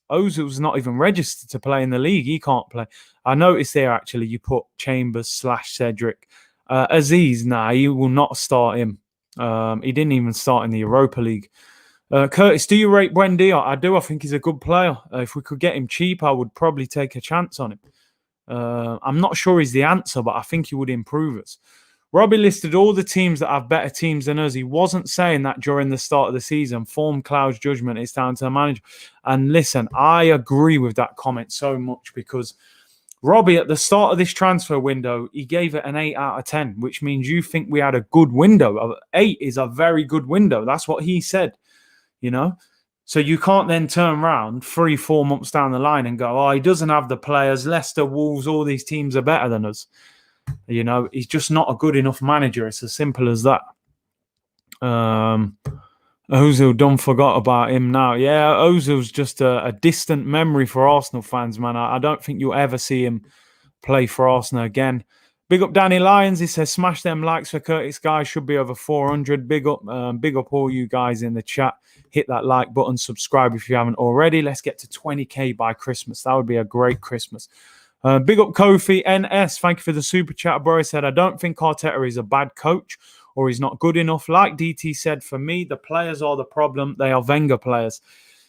Ozil's not even registered to play in the league. He can't play. I noticed there actually you put Chambers / Cedric. Aziz, nah, he will not start him. He didn't even start in the Europa League. Curtis, do you rate Buendia? I do. I think he's a good player. If we could get him cheap, I would probably take a chance on him. I'm not sure he's the answer, but I think he would improve us. Robbie listed all the teams that have better teams than us. He wasn't saying that during the start of the season. Form clouds judgment. It's down to the manager. And listen, I agree with that comment so much because Robbie, at the start of this transfer window, he gave it an 8 out of 10, which means you think we had a good window. 8 is a very good window. That's what he said, you know. So you can't then turn around 3-4 months down the line and go, oh, he doesn't have the players. Leicester, Wolves, all these teams are better than us. You know, he's just not a good enough manager. It's as simple as that. Ozil, done forgot about him now. Yeah, Ozil's just a distant memory for Arsenal fans, man. I don't think you'll ever see him play for Arsenal again. Big up Danny Lyons. He says, smash them likes for Curtis, guys. Should be over 400. Big up all you guys in the chat. Hit that like button. Subscribe if you haven't already. Let's get to 20k by Christmas. That would be a great Christmas. Big up Kofi NS. Thank you for the super chat, bro. He said, I don't think Arteta is a bad coach or he's not good enough. Like DT said, for me, the players are the problem. They are Wenger players.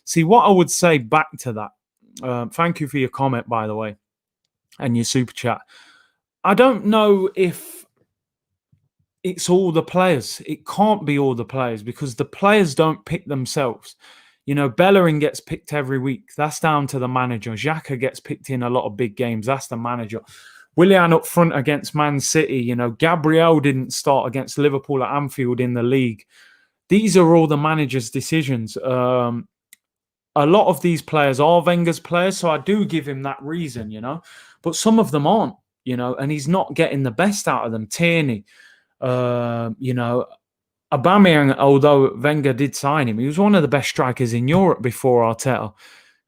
See, what I would say back to that, thank you for your comment, by the way, and your super chat. I don't know if it's all the players. It can't be all the players because the players don't pick themselves. You know, Bellerin gets picked every week. That's down to the manager. Xhaka gets picked in a lot of big games. That's the manager. Willian up front against Man City. You know, Gabriel didn't start against Liverpool at Anfield in the league. These are all the manager's decisions. A lot of these players are Wenger's players, so I do give him that reason, you know. But some of them aren't, you know, and he's not getting the best out of them. Tierney, you know, Aubameyang, although Wenger did sign him, he was one of the best strikers in Europe before Arteta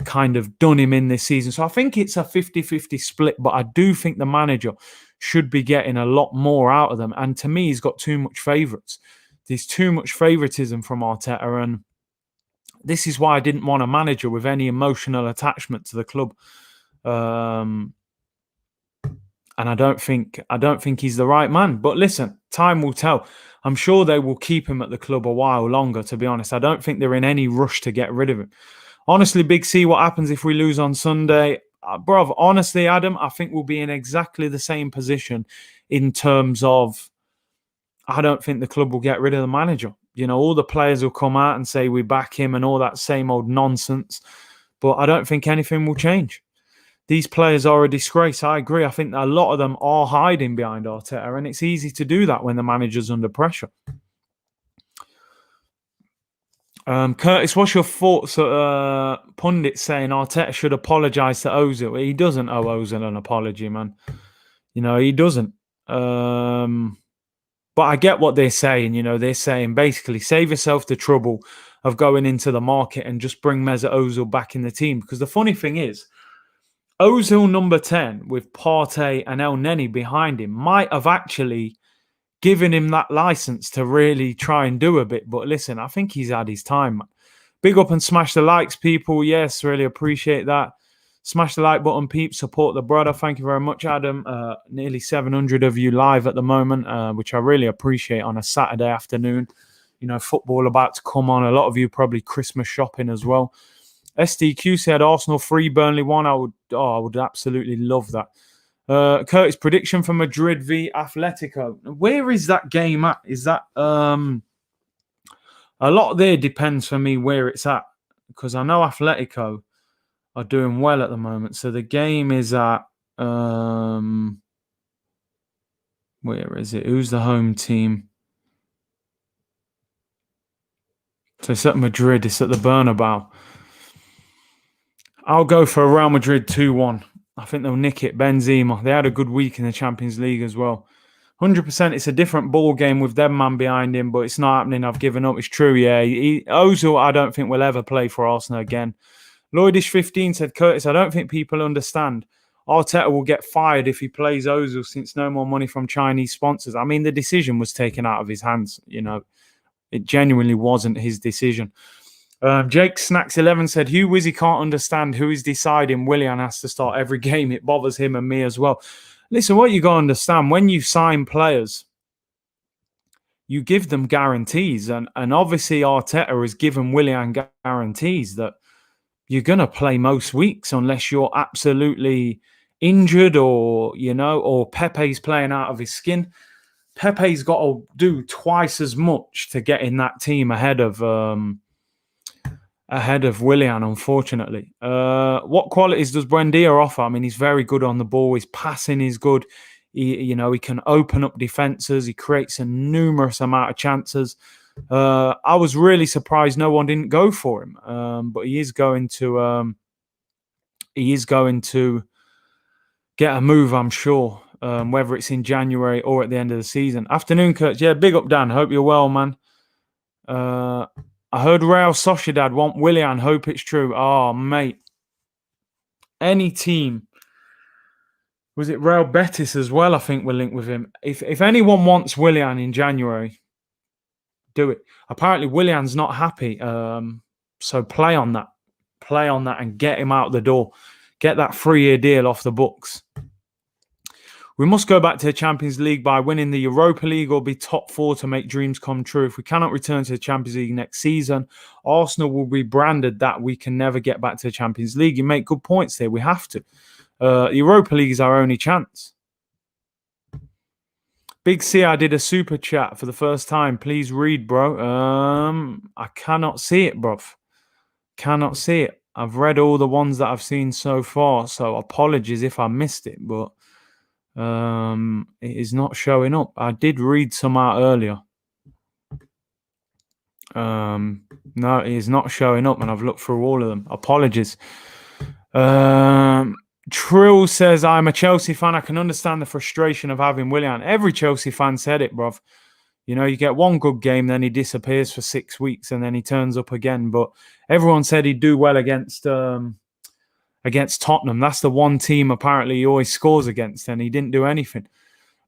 kind of done him in this season. So I think it's a 50-50 split, but I do think the manager should be getting a lot more out of them. And to me, he's got too much favourites. There's too much favouritism from Arteta, and this is why I didn't want a manager with any emotional attachment to the club. And I don't think he's the right man. But listen, time will tell. I'm sure they will keep him at the club a while longer, to be honest. I don't think they're in any rush to get rid of him. Honestly, Big C, what happens if we lose on Sunday? Bruv, honestly, Adam, I think we'll be in exactly the same position in terms of I don't think the club will get rid of the manager. You know, all the players will come out and say we back him and all that same old nonsense. But I don't think anything will change. These players are a disgrace. I agree. I think a lot of them are hiding behind Arteta, and it's easy to do that when the manager's under pressure. Curtis, what's your thoughts? Pundits saying Arteta should apologise to Ozil. He doesn't owe Ozil an apology, man. You know, he doesn't. But I get what they're saying. You know, they're saying basically save yourself the trouble of going into the market and just bring Mesut Ozil back in the team. Because the funny thing is, Ozil number 10 with Partey and El Neni behind him might have actually given him that license to really try and do a bit. But listen, I think he's had his time. Big up and smash the likes, people. Yes, really appreciate that. Smash the like button, peeps. Support the brother. Thank you very much, Adam. Nearly 700 of you live at the moment, which I really appreciate on a Saturday afternoon. You know, football about to come on. A lot of you probably Christmas shopping as well. SDQ said Arsenal 3, Burnley 1. I would absolutely love that. Curtis, prediction for Madrid v Atletico. Where is that game at? Is that a lot there depends for me where it's at, because I know Atletico are doing well at the moment. So the game is at where is it? Who's the home team? So it's at Madrid. It's at the Bernabeu. I'll go for a Real Madrid 2-1. I think they'll nick it. Benzema. They had a good week in the Champions League as well. 100%. It's a different ball game with them man behind him, but it's not happening. I've given up. It's true. Yeah, Ozil, I don't think will ever play for Arsenal again. Lloydish15 said, Curtis, I don't think people understand. Arteta will get fired if he plays Ozil since no more money from Chinese sponsors. I mean, the decision was taken out of his hands. You know, it genuinely wasn't his decision. Jake Snacks11 said, Hugh Wizzy can't understand who is deciding Willian has to start every game. It bothers him and me as well. Listen, what you got to understand, when you sign players, you give them guarantees. And obviously Arteta has given Willian guarantees that you're going to play most weeks unless you're absolutely injured or, you know, or Pepe's playing out of his skin. Pepe's got to do twice as much to get in that team ahead of Willian, unfortunately. What qualities does Buendia offer? I mean, he's very good on the ball. His passing is good. He can open up defenses. He creates a numerous amount of chances. I was really surprised no one didn't go for him. But he is going to get a move, I'm sure. Whether it's in January or at the end of the season. Afternoon, Kurt. Yeah, big up, Dan. Hope you're well, man. I heard Real Sociedad want Willian. Hope it's true. Oh, mate. Any team. Was it Real Betis as well? I think we're linked with him. If anyone wants Willian in January, do it. Apparently, Willian's not happy. So play on that. Play on that and get him out the door. Get that 3-year deal off the books. We must go back to the Champions League by winning the Europa League or be top 4 to make dreams come true. If we cannot return to the Champions League next season, Arsenal will be branded that we can never get back to the Champions League. You make good points there. We have to. Europa League is our only chance. Big C, I did a super chat for the first time. Please read, bro. I cannot see it, bruv. Cannot see it. I've read all the ones that I've seen so far, so apologies if I missed it, but it is not showing up. I did read some out earlier. No, it is not showing up, and I've looked through all of them. Apologies. Trill says, I'm a Chelsea fan. I can understand the frustration of having Willian. Every Chelsea fan said it, bruv. You know, you get one good game, then he disappears for 6 weeks, and then he turns up again. But everyone said he'd do well against Tottenham. That's the one team apparently he always scores against, and he didn't do anything.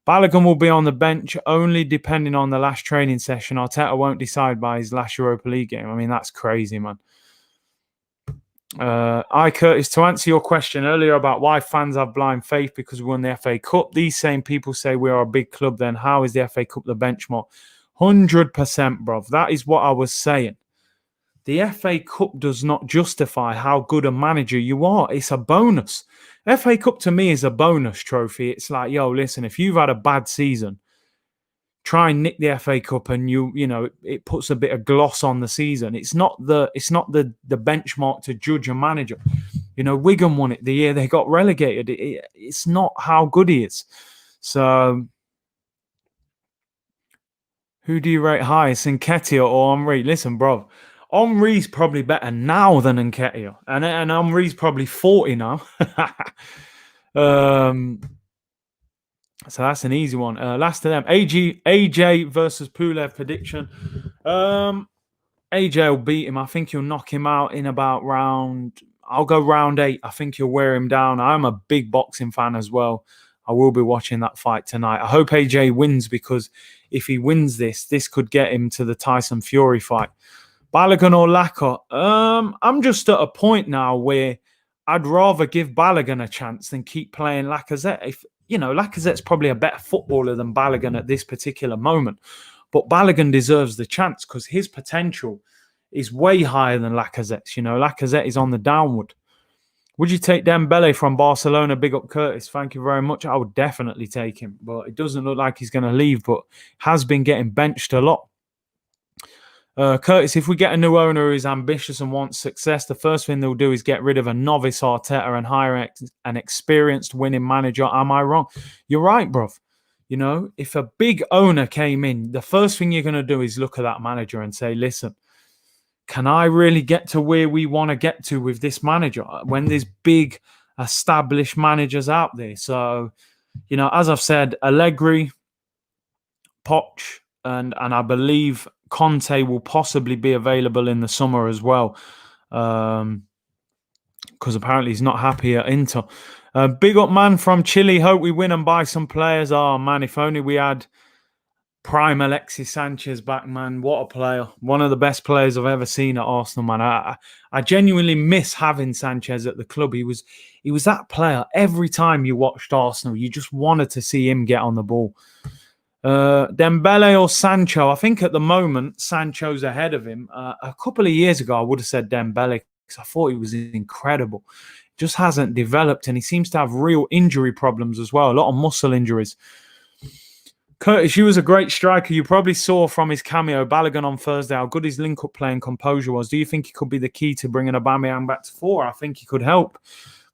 Balogun will be on the bench only depending on the last training session. Arteta won't decide by his last Europa League game. I mean, that's crazy, man. I, Curtis, to answer your question earlier about why fans have blind faith because we won the FA Cup, these same people say we are a big club, then how is the FA Cup the benchmark? 100%, bruv. That is what I was saying. The FA Cup does not justify how good a manager you are. It's a bonus. FA Cup to me is a bonus trophy. It's like, yo, listen, if you've had a bad season, try and nick the FA Cup, and it puts a bit of gloss on the season. It's not the benchmark to judge a manager. Wigan won it the year they got relegated. It's not how good he is. So, who do you rate highest, Nketiah or Henry? Listen, bro, Henry's probably better now than Nketiah, and Henry's probably 40 now. So that's an easy one. Last of them, AJ versus Pulev prediction. AJ will beat him. I think he'll knock him out in about I'll go round 8. I think he'll wear him down. I'm a big boxing fan as well. I will be watching that fight tonight. I hope AJ wins, because if he wins this could get him to the Tyson Fury fight. Balogun or Laka? I'm just at a point now where I'd rather give Balogun a chance than keep playing Lacazette. Lacazette's probably a better footballer than Balogun at this particular moment. But Balogun deserves the chance because his potential is way higher than Lacazette's. Lacazette is on the downward. Would you take Dembele from Barcelona? Big up, Curtis. Thank you very much. I would definitely take him. But it doesn't look like he's going to leave, but has been getting benched a lot. Curtis, if we get a new owner who's ambitious and wants success, the first thing they'll do is get rid of a novice Arteta and hire an experienced winning manager. Am I wrong? You're right, bruv. If a big owner came in, the first thing you're going to do is look at that manager and say, listen, can I really get to where we want to get to with this manager when there's big established managers out there? So, as I've said, Allegri, Poch, and I believe Conte will possibly be available in the summer as well, because apparently he's not happy at Inter. Big up, man, from Chile. Hope we win and buy some players. Oh, man, if only we had prime Alexis Sanchez back, man. What a player. One of the best players I've ever seen at Arsenal, man. I genuinely miss having Sanchez at the club. He was that player. Every time you watched Arsenal, you just wanted to see him get on the ball. Dembele or Sancho? I think at the moment, Sancho's ahead of him. A couple of years ago, I would have said Dembele because I thought he was incredible. Just hasn't developed, and he seems to have real injury problems as well. A lot of muscle injuries. Curtis, you was a great striker. You probably saw from his cameo, Balogun, on Thursday, how good his link-up play and composure was. Do you think he could be the key to bringing Aubameyang back to 4? I think he could help,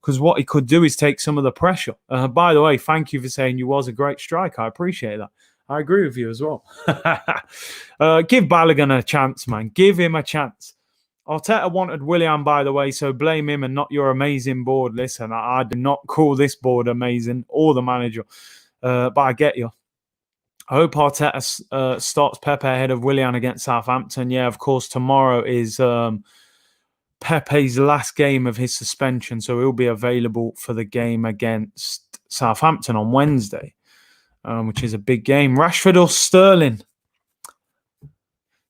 because what he could do is take some of the pressure. By the way, thank you for saying you was a great striker. I appreciate that. I agree with you as well. Give Balogun a chance, man. Give him a chance. Arteta wanted Willian, by the way, so blame him and not your amazing board. Listen, I do not call this board amazing or the manager, but I get you. I hope Arteta starts Pepe ahead of Willian against Southampton. Yeah, of course, tomorrow is Pepe's last game of his suspension, so he'll be available for the game against Southampton on Wednesday, which is a big game. Rashford or Sterling?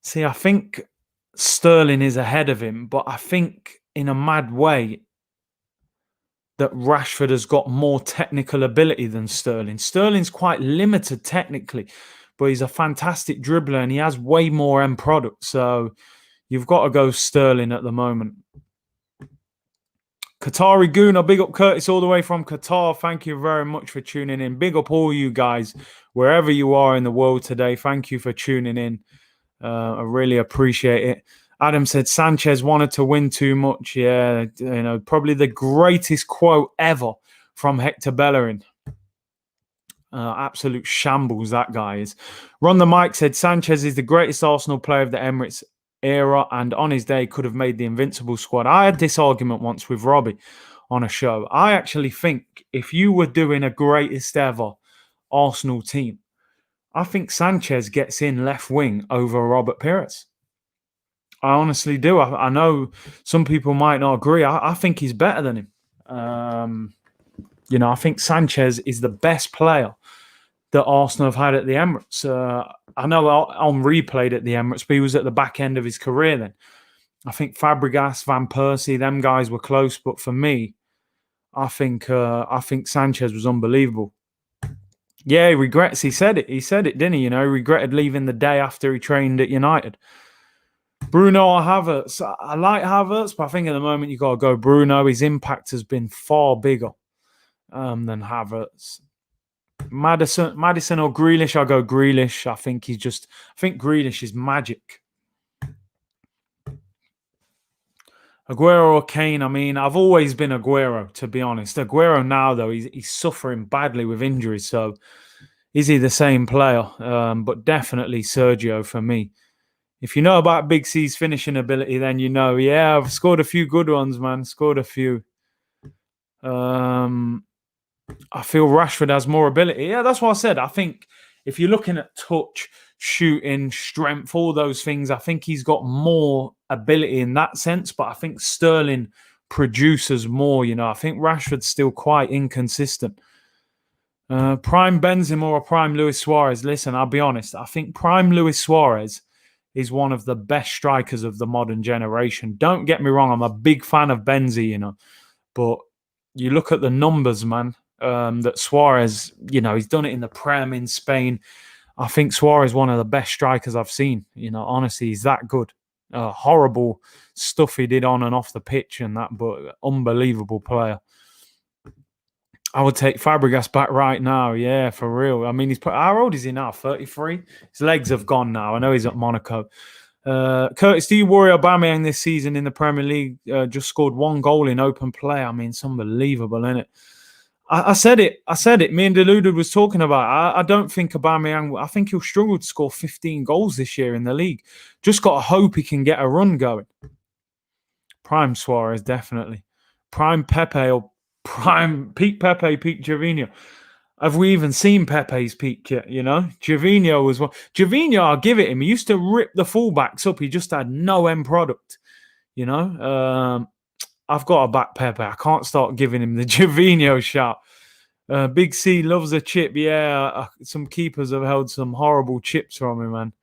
See, I think Sterling is ahead of him, but I think in a mad way that Rashford has got more technical ability than Sterling. Sterling's quite limited technically, but he's a fantastic dribbler and he has way more end product. So you've got to go Sterling at the moment. Qatari Gooner, big up Curtis all the way from Qatar. Thank you very much for tuning in. Big up all you guys, wherever you are in the world today. Thank you for tuning in. I really appreciate it. Adam said Sanchez wanted to win too much. Yeah, probably the greatest quote ever from Hector Bellerin. Absolute shambles that guy is. Ron the Mike said Sanchez is the greatest Arsenal player of the Emirates era and on his day could have made the invincible squad. I had this argument once with Robbie on a show. I actually think if you were doing a greatest ever Arsenal team, I think Sanchez gets in left wing over Robert Pires. I honestly do. I know some people might not agree. I think he's better than him. I think Sanchez is the best player that Arsenal have had at the Emirates. I know Henry played at the Emirates, but he was at the back end of his career then. I think Fabregas, Van Persie, them guys were close, but for me, I think Sanchez was unbelievable. Yeah, he regrets. He said it. He said it, didn't he? He regretted leaving the day after he trained at United. Bruno or Havertz. I like Havertz, but I think at the moment you got to go Bruno. His impact has been far bigger than Havertz. Madison or Grealish. I'll go Grealish. I think Grealish is magic. Aguero or Kane. I mean, I've always been Aguero, to be honest. Aguero now, though, he's suffering badly with injuries. So is he the same player? But definitely Sergio for me. If you know about Big C's finishing ability, then you know, yeah, I've scored a few good ones, man. Scored a few. I feel Rashford has more ability. Yeah, that's what I said. I think if you're looking at touch, shooting, strength, all those things, I think he's got more ability in that sense. But I think Sterling produces more, I think Rashford's still quite inconsistent. Prime Benzema or prime Luis Suarez? Listen, I'll be honest. I think prime Luis Suarez is one of the best strikers of the modern generation. Don't get me wrong, I'm a big fan of Benzi, but you look at the numbers, man, that Suarez, he's done it in the Prem in Spain. I think Suarez is one of the best strikers I've seen. Honestly, he's that good. Horrible stuff he did on and off the pitch and that, but unbelievable player. I would take Fabregas back right now. Yeah, for real. I mean, how old is he now? 33? His legs have gone now. I know he's at Monaco. Curtis, do you worry Aubameyang this season in the Premier League? Just scored 1 goal in open play. I mean, it's unbelievable, isn't it? I said it. Me and Deluded was talking about it. I don't think Aubameyang, I think he'll struggle to score 15 goals this year in the league. Just got to hope he can get a run going. Prime Suarez, definitely. Prime Pepe or prime peak Pepe, peak Gervinho. Have we even seen Pepe's peak yet? Gervinho was one. Gervinho, I'll give it him. He used to rip the fullbacks up. He just had no end product. I've got to back Pepe. I can't start giving him the Gervinho shout. Big C loves a chip. Yeah, some keepers have held some horrible chips from him, man.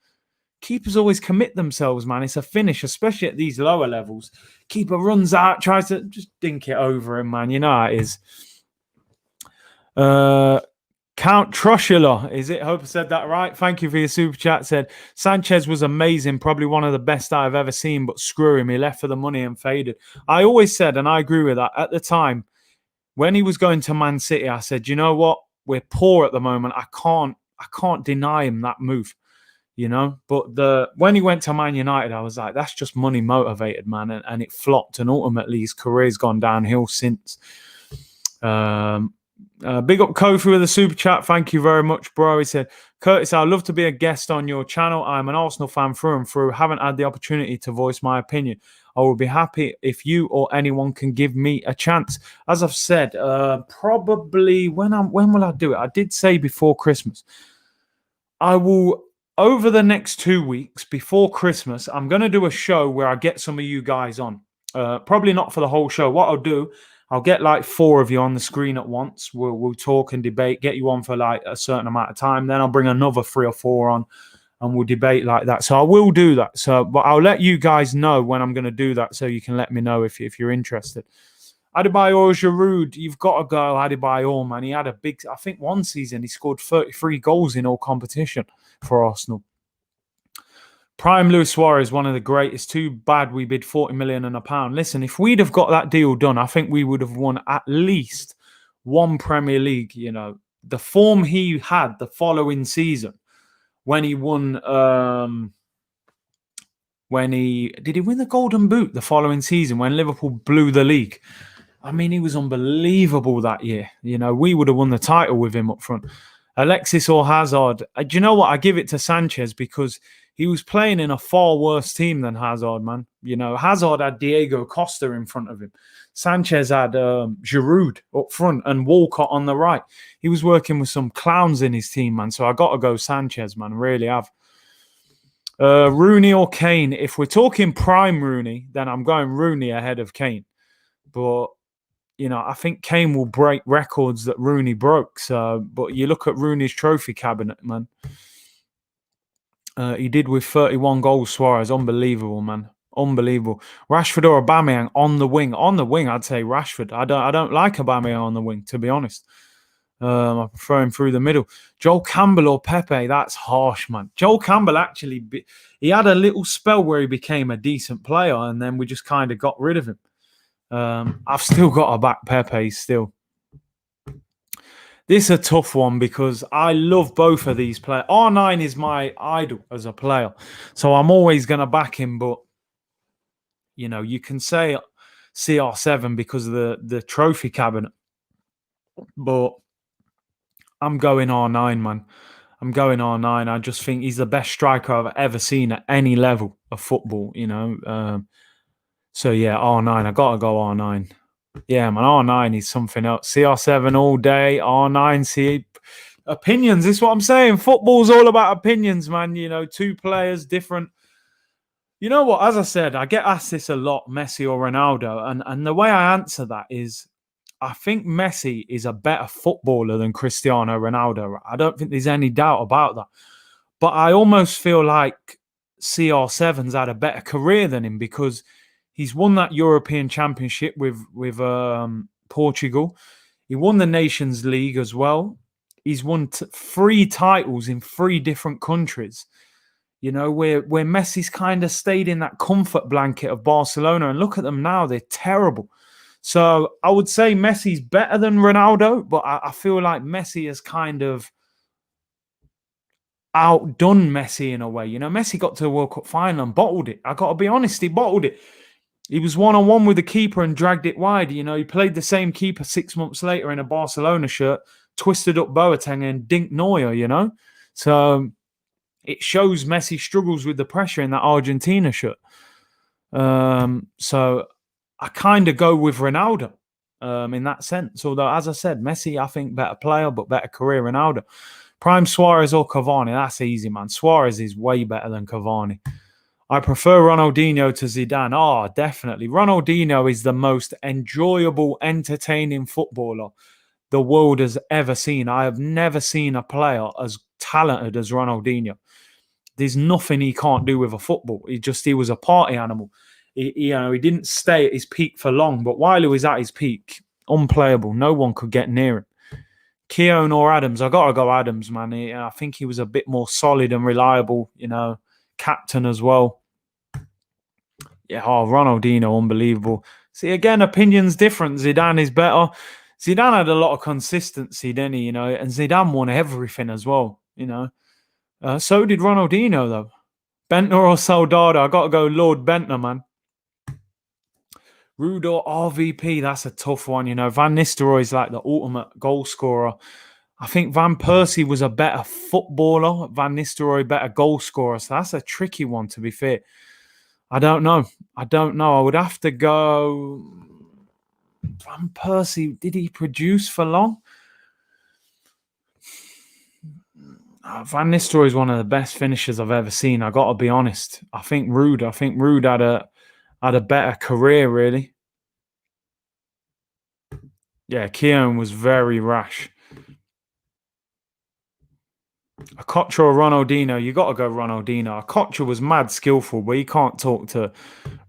Keepers always commit themselves, man. It's a finish, especially at these lower levels. Keeper runs out, tries to just dink it over him, man. You know how it is. Count Troshula, is it? Hope I said that right. Thank you for your super chat. Said Sanchez was amazing, probably one of the best I've ever seen, but screw him. He left for the money and faded. I always said, and I agree with that, at the time, when he was going to Man City, I said, you know what? We're poor at the moment. I can't deny him that move. But when he went to Man United, I was like, that's just money motivated, man. And it flopped. And ultimately, his career's gone downhill since. Big up Kofi with a super chat. Thank you very much, bro. He said, Curtis, I'd love to be a guest on your channel. I'm an Arsenal fan through and through. Haven't had the opportunity to voice my opinion. I will be happy if you or anyone can give me a chance. As I've said, probably when will I do it? I did say before Christmas. I will. Over the next 2 weeks before Christmas, I'm going to do a show where I get some of you guys on. Probably not for the whole show. What I'll do, I'll get like 4 of you on the screen at once. We'll talk and debate, get you on for like a certain amount of time. Then I'll bring another 3 or 4 on and we'll debate like that. So I will do that. But I'll let you guys know when I'm going to do that so you can let me know if you're interested. Adebayor Giroud, you've got to go Adebayor, man. He had I think one season he scored 33 goals in all competition for Arsenal. Prime Luis Suarez, one of the greatest. Too bad we bid 40 million and a pound. Listen, if we'd have got that deal done, I think we would have won at least 1 Premier League. The form he had the following season when he won. Did he win the Golden Boot the following season when Liverpool blew the league? I mean, he was unbelievable that year. We would have won the title with him up front. Alexis or Hazard. Do you know what? I give it to Sanchez because he was playing in a far worse team than Hazard, man. Hazard had Diego Costa in front of him. Sanchez had Giroud up front and Walcott on the right. He was working with some clowns in his team, man. So I got to go Sanchez, man. Really have. Rooney or Kane. If we're talking prime Rooney, then I'm going Rooney ahead of Kane. But I think Kane will break records that Rooney broke. But you look at Rooney's trophy cabinet, man. He did with 31 goals, Suarez. Unbelievable, man. Unbelievable. Rashford or Aubameyang on the wing. On the wing, I'd say Rashford. I don't like Aubameyang on the wing, to be honest. I prefer him through the middle. Joel Campbell or Pepe, that's harsh, man. Joel Campbell actually, he had a little spell where he became a decent player, and then we just kind of got rid of him. I've still got to back Pepe still. This is a tough one because I love both of these players. R9 is my idol as a player, so I'm always going to back him. But, you know, you can say CR7 because of the trophy cabinet. But I'm going R9, man. I'm going R9. I just think he's the best striker I've ever seen at any level of football, you know. So, yeah, R9. I got to go R9. Yeah, man, R9 is something else. CR7 all day, R9, C. Opinions, this is what I'm saying. Football's all about opinions, man. You know, two players, different. You know what? As I said, I get asked this a lot, Messi or Ronaldo. And the way I answer that is I think Messi is a better footballer than Cristiano Ronaldo. I don't think there's any doubt about that. But I almost feel like CR7's had a better career than him because he's won that European Championship with Portugal. He won the Nations League as well. He's won 3 titles in 3 different countries. You know, where Messi's kind of stayed in that comfort blanket of Barcelona. And look at them now, they're terrible. So I would say Messi's better than Ronaldo, but I feel like Messi has kind of outdone Messi in a way. You know, Messi got to the World Cup final and bottled it. I got to be honest, he bottled it. He was one-on-one with the keeper and dragged it wide. You know, he played the same keeper 6 months later in a Barcelona shirt, twisted up Boateng and dinked Neuer, you know. So it shows Messi struggles with the pressure in that Argentina shirt. So I kind of go with Ronaldo in that sense. Although, as I said, Messi, I think, better player, but better career Ronaldo. Prime Suarez or Cavani, that's easy, man. Suarez is way better than Cavani. I prefer Ronaldinho to Zidane. Oh, definitely. Ronaldinho is the most enjoyable, entertaining footballer the world has ever seen. I have never seen a player as talented as Ronaldinho. There's nothing he can't do with a football. He was a party animal. He didn't stay at his peak for long, but while he was at his peak, unplayable. No one could get near him. Keown or Adams? I got to go Adams, man. I think he was a bit more solid and reliable, you know, captain as well. Yeah, Ronaldinho, unbelievable. See, again, opinions different. Zidane is better. Zidane had a lot of consistency, didn't he? You know, and Zidane won everything as well, you know. So did Ronaldinho, though. Bentner or Soldado? I got to go Lord Bentner, man. Rude or RVP? That's a tough one, you know. Van Nistelrooy is like the ultimate goal scorer. I think Van Persie was a better footballer. Van Nistelrooy, better goal scorer. So that's a tricky one, to be fair. I don't know. I would have to go Van Persie. Did he produce for long? Van Nistelrooy is one of the best finishers I've ever seen. I got to be honest. I think Rude had a better career, really. Yeah, Keown was very rash. Okocha or Ronaldinho? You got to go Ronaldinho. Okocha was mad skillful, but you can't talk to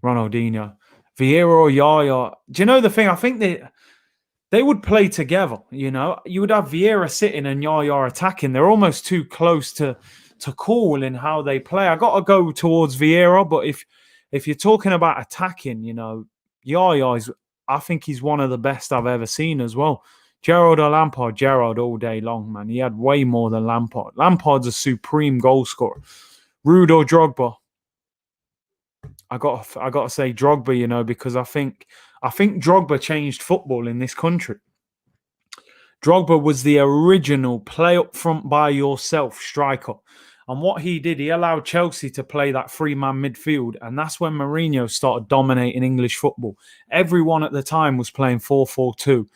Ronaldinho. Vieira or Yaya? Do you know the thing? I think they would play together, you know. You would have Vieira sitting and Yaya attacking. They're almost too close to call in how they play. I got to go towards Vieira, but if you're talking about attacking, you know, Yaya I think he's one of the best I've ever seen as well. Gerrard or Lampard? Gerrard all day long, man. He had way more than Lampard. Lampard's a supreme goal scorer. Rude or Drogba? I got to say Drogba, you know, because I think Drogba changed football in this country. Drogba was the original play up front by yourself striker. And what he did, he allowed Chelsea to play that 3-man midfield. And that's when Mourinho started dominating English football. Everyone at the time was playing 4-4-2.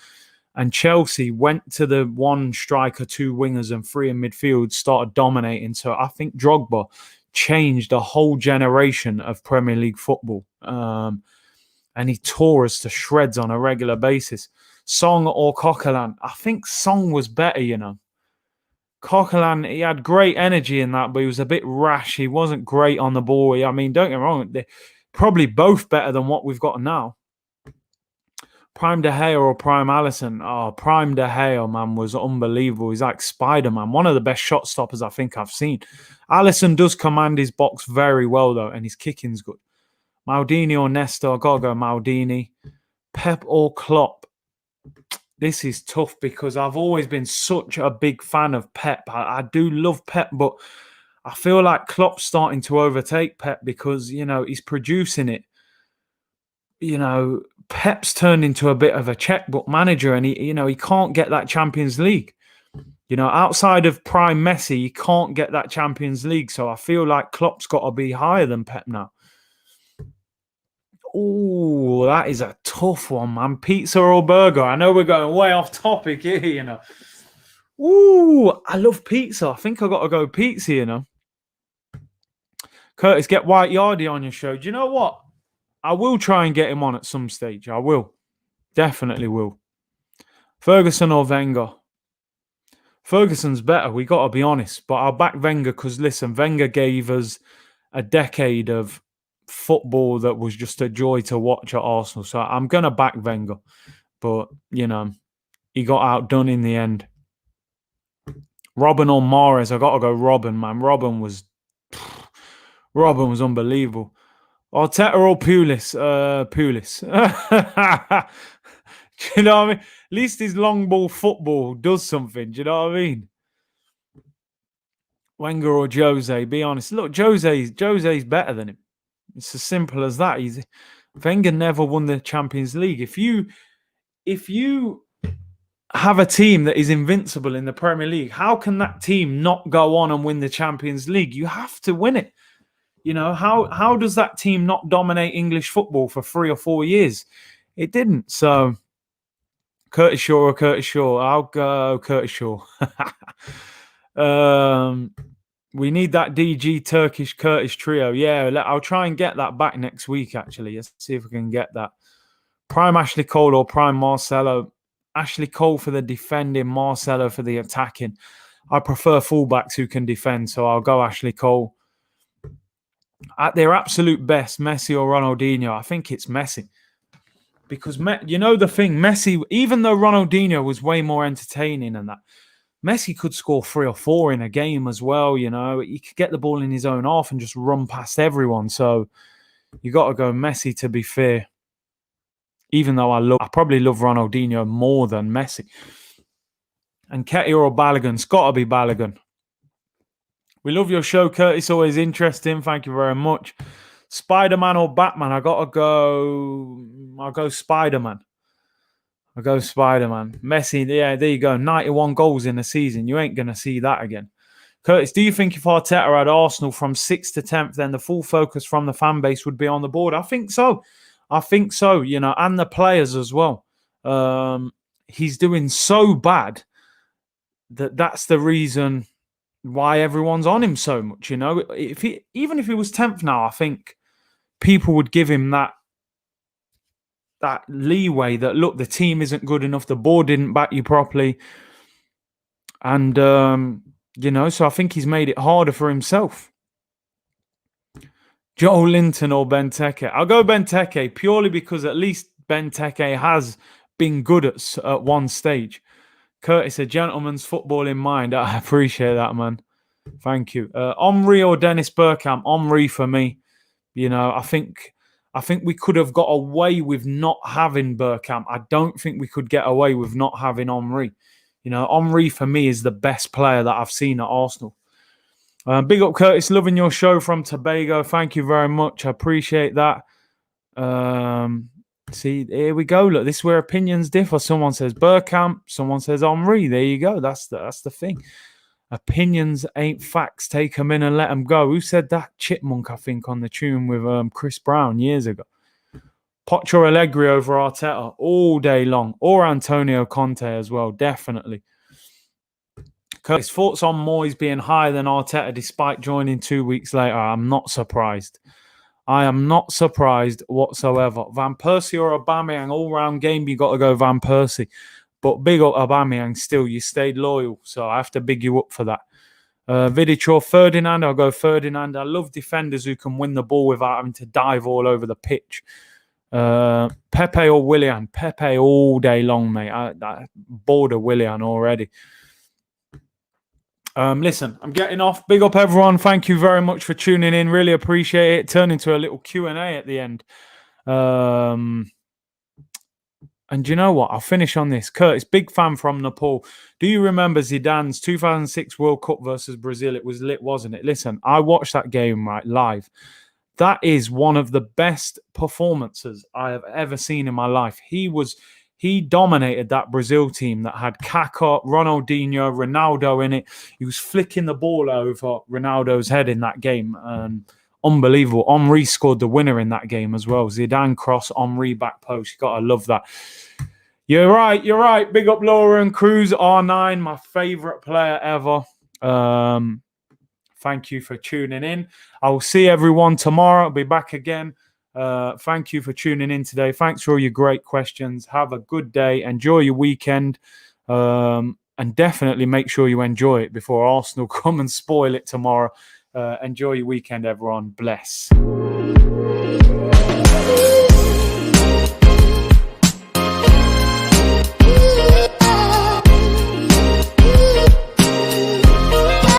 And Chelsea went to the 1 striker, 2 wingers and 3 in midfield, started dominating. So I think Drogba changed a whole generation of Premier League football. And he tore us to shreds on a regular basis. Song or Coquelin? I think Song was better, you know. Coquelin, he had great energy in that, but he was a bit rash. He wasn't great on the ball. I mean, don't get me wrong. Probably both better than what we've got now. Prime De Gea or Prime Alisson? Oh, Prime De Gea, man, was unbelievable. He's like Spider-Man. One of the best shot stoppers I think I've seen. Alisson does command his box very well, though, and his kicking's good. Maldini or Nesta? I gotta go Maldini. Pep or Klopp? This is tough because I've always been such a big fan of Pep. I do love Pep, but I feel like Klopp's starting to overtake Pep because, he's producing it. Pep's turned into a bit of a checkbook manager, and he can't get that Champions League. Outside of prime Messi, he can't get that Champions League. So I feel like Klopp's got to be higher than Pep now. Oh, that is a tough one, man. Pizza or burger? I know we're going way off topic here, Ooh, I love pizza. I think I got to go pizza, Curtis, get White Yardie on your show. Do you know what? I will try and get him on at some stage. I will. Definitely will. Ferguson or Wenger? Ferguson's better, we got to be honest. But I'll back Wenger because, listen, Wenger gave us a decade of football that was just a joy to watch at Arsenal. So I'm going to back Wenger. But, he got outdone in the end. Robin or Mahrez? I got to go Robin, man. Robin was unbelievable. Arteta or Pulis? Pulis. Do you know what I mean? At least his long ball football does something. Do you know what I mean? Wenger or Jose? Be honest. Look, Jose's better than him. It's as simple as that. Wenger never won the Champions League. If you have a team that is invincible in the Premier League, how can that team not go on and win the Champions League? You have to win it. How does that team not dominate English football for 3 or 4 years? It didn't. So, Curtis Shaw or Curtis Shaw? I'll go Curtis Shaw. We need that DG Turkish Curtis trio. Yeah, I'll try and get that back next week, actually. Let's see if we can get that. Prime Ashley Cole or Prime Marcelo? Ashley Cole for the defending, Marcelo for the attacking. I prefer fullbacks who can defend, so I'll go Ashley Cole. At their absolute best, Messi or Ronaldinho? I think it's Messi. Because, the thing, Messi, even though Ronaldinho was way more entertaining than that, Messi could score 3 or 4 in a game as well, He could get the ball in his own half and just run past everyone. So, you got to go Messi, to be fair. Even though I probably love Ronaldinho more than Messi. And Ketty or Balogun? It's got to be Balogun. We love your show, Curtis. Always interesting. Thank you very much. Spider-Man or Batman? I'll go Spider-Man. I'll go Spider-Man. Messi, yeah, there you go. 91 goals in a season. You ain't going to see that again. Curtis, do you think if Arteta had Arsenal from 6th to 10th, then the full focus from the fan base would be on the board? I think so. And the players as well. He's doing so bad that's the reason why everyone's on him so much, Even if he was 10th now, I think people would give him that leeway that, look, the team isn't good enough, the board didn't back you properly. And, so I think he's made it harder for himself. Joe Linton or Benteke? I'll go Benteke purely because at least Benteke has been good at one stage. Curtis, a gentleman's football in mind. I appreciate that, man. Thank you. Omri or Dennis Bergkamp? Omri for me. I think we could have got away with not having Bergkamp. I don't think we could get away with not having Omri. Omri for me is the best player that I've seen at Arsenal. Big up, Curtis. Loving your show from Tobago. Thank you very much. I appreciate that. See, here we go. Look, this is where opinions differ. Someone says Bergkamp. Someone says Omri. There you go. That's the thing. Opinions ain't facts. Take them in and let them go. Who said that? Chipmunk, I think, on the tune with Chris Brown years ago. Poch or Allegri over Arteta all day long. Or Antonio Conte as well, definitely. Curtis, thoughts on Moyes being higher than Arteta despite joining 2 weeks later? I'm not surprised. I am not surprised whatsoever. Van Persie or Aubameyang, all-round game, you got to go Van Persie. But big up Aubameyang still, you stayed loyal. So I have to big you up for that. Vidic or Ferdinand? I'll go Ferdinand. I love defenders who can win the ball without having to dive all over the pitch. Pepe or Willian? Pepe all day long, mate. I bored of Willian already. Listen, I'm getting off. Big up, everyone. Thank you very much for tuning in. Really appreciate it. Turned into a little Q&A at the end. And you know what? I'll finish on this. Curtis, big fan from Nepal. Do you remember Zidane's 2006 World Cup versus Brazil? It was lit, wasn't it? Listen, I watched that game live. That is one of the best performances I have ever seen in my life. He dominated that Brazil team that had Kaká, Ronaldinho, Ronaldo in it. He was flicking the ball over Ronaldo's head in that game. Unbelievable. Henry scored the winner in that game as well. Zidane cross, Henry back post. You got to love that. You're right. Big up Laura and Cruz, R9, my favourite player ever. Thank you for tuning in. I will see everyone tomorrow. I'll be back again. Thank you for tuning in today. Thanks for all your great questions. Have a good day. Enjoy your weekend. And definitely make sure you enjoy it before Arsenal come and spoil it tomorrow. Enjoy your weekend, everyone. Bless.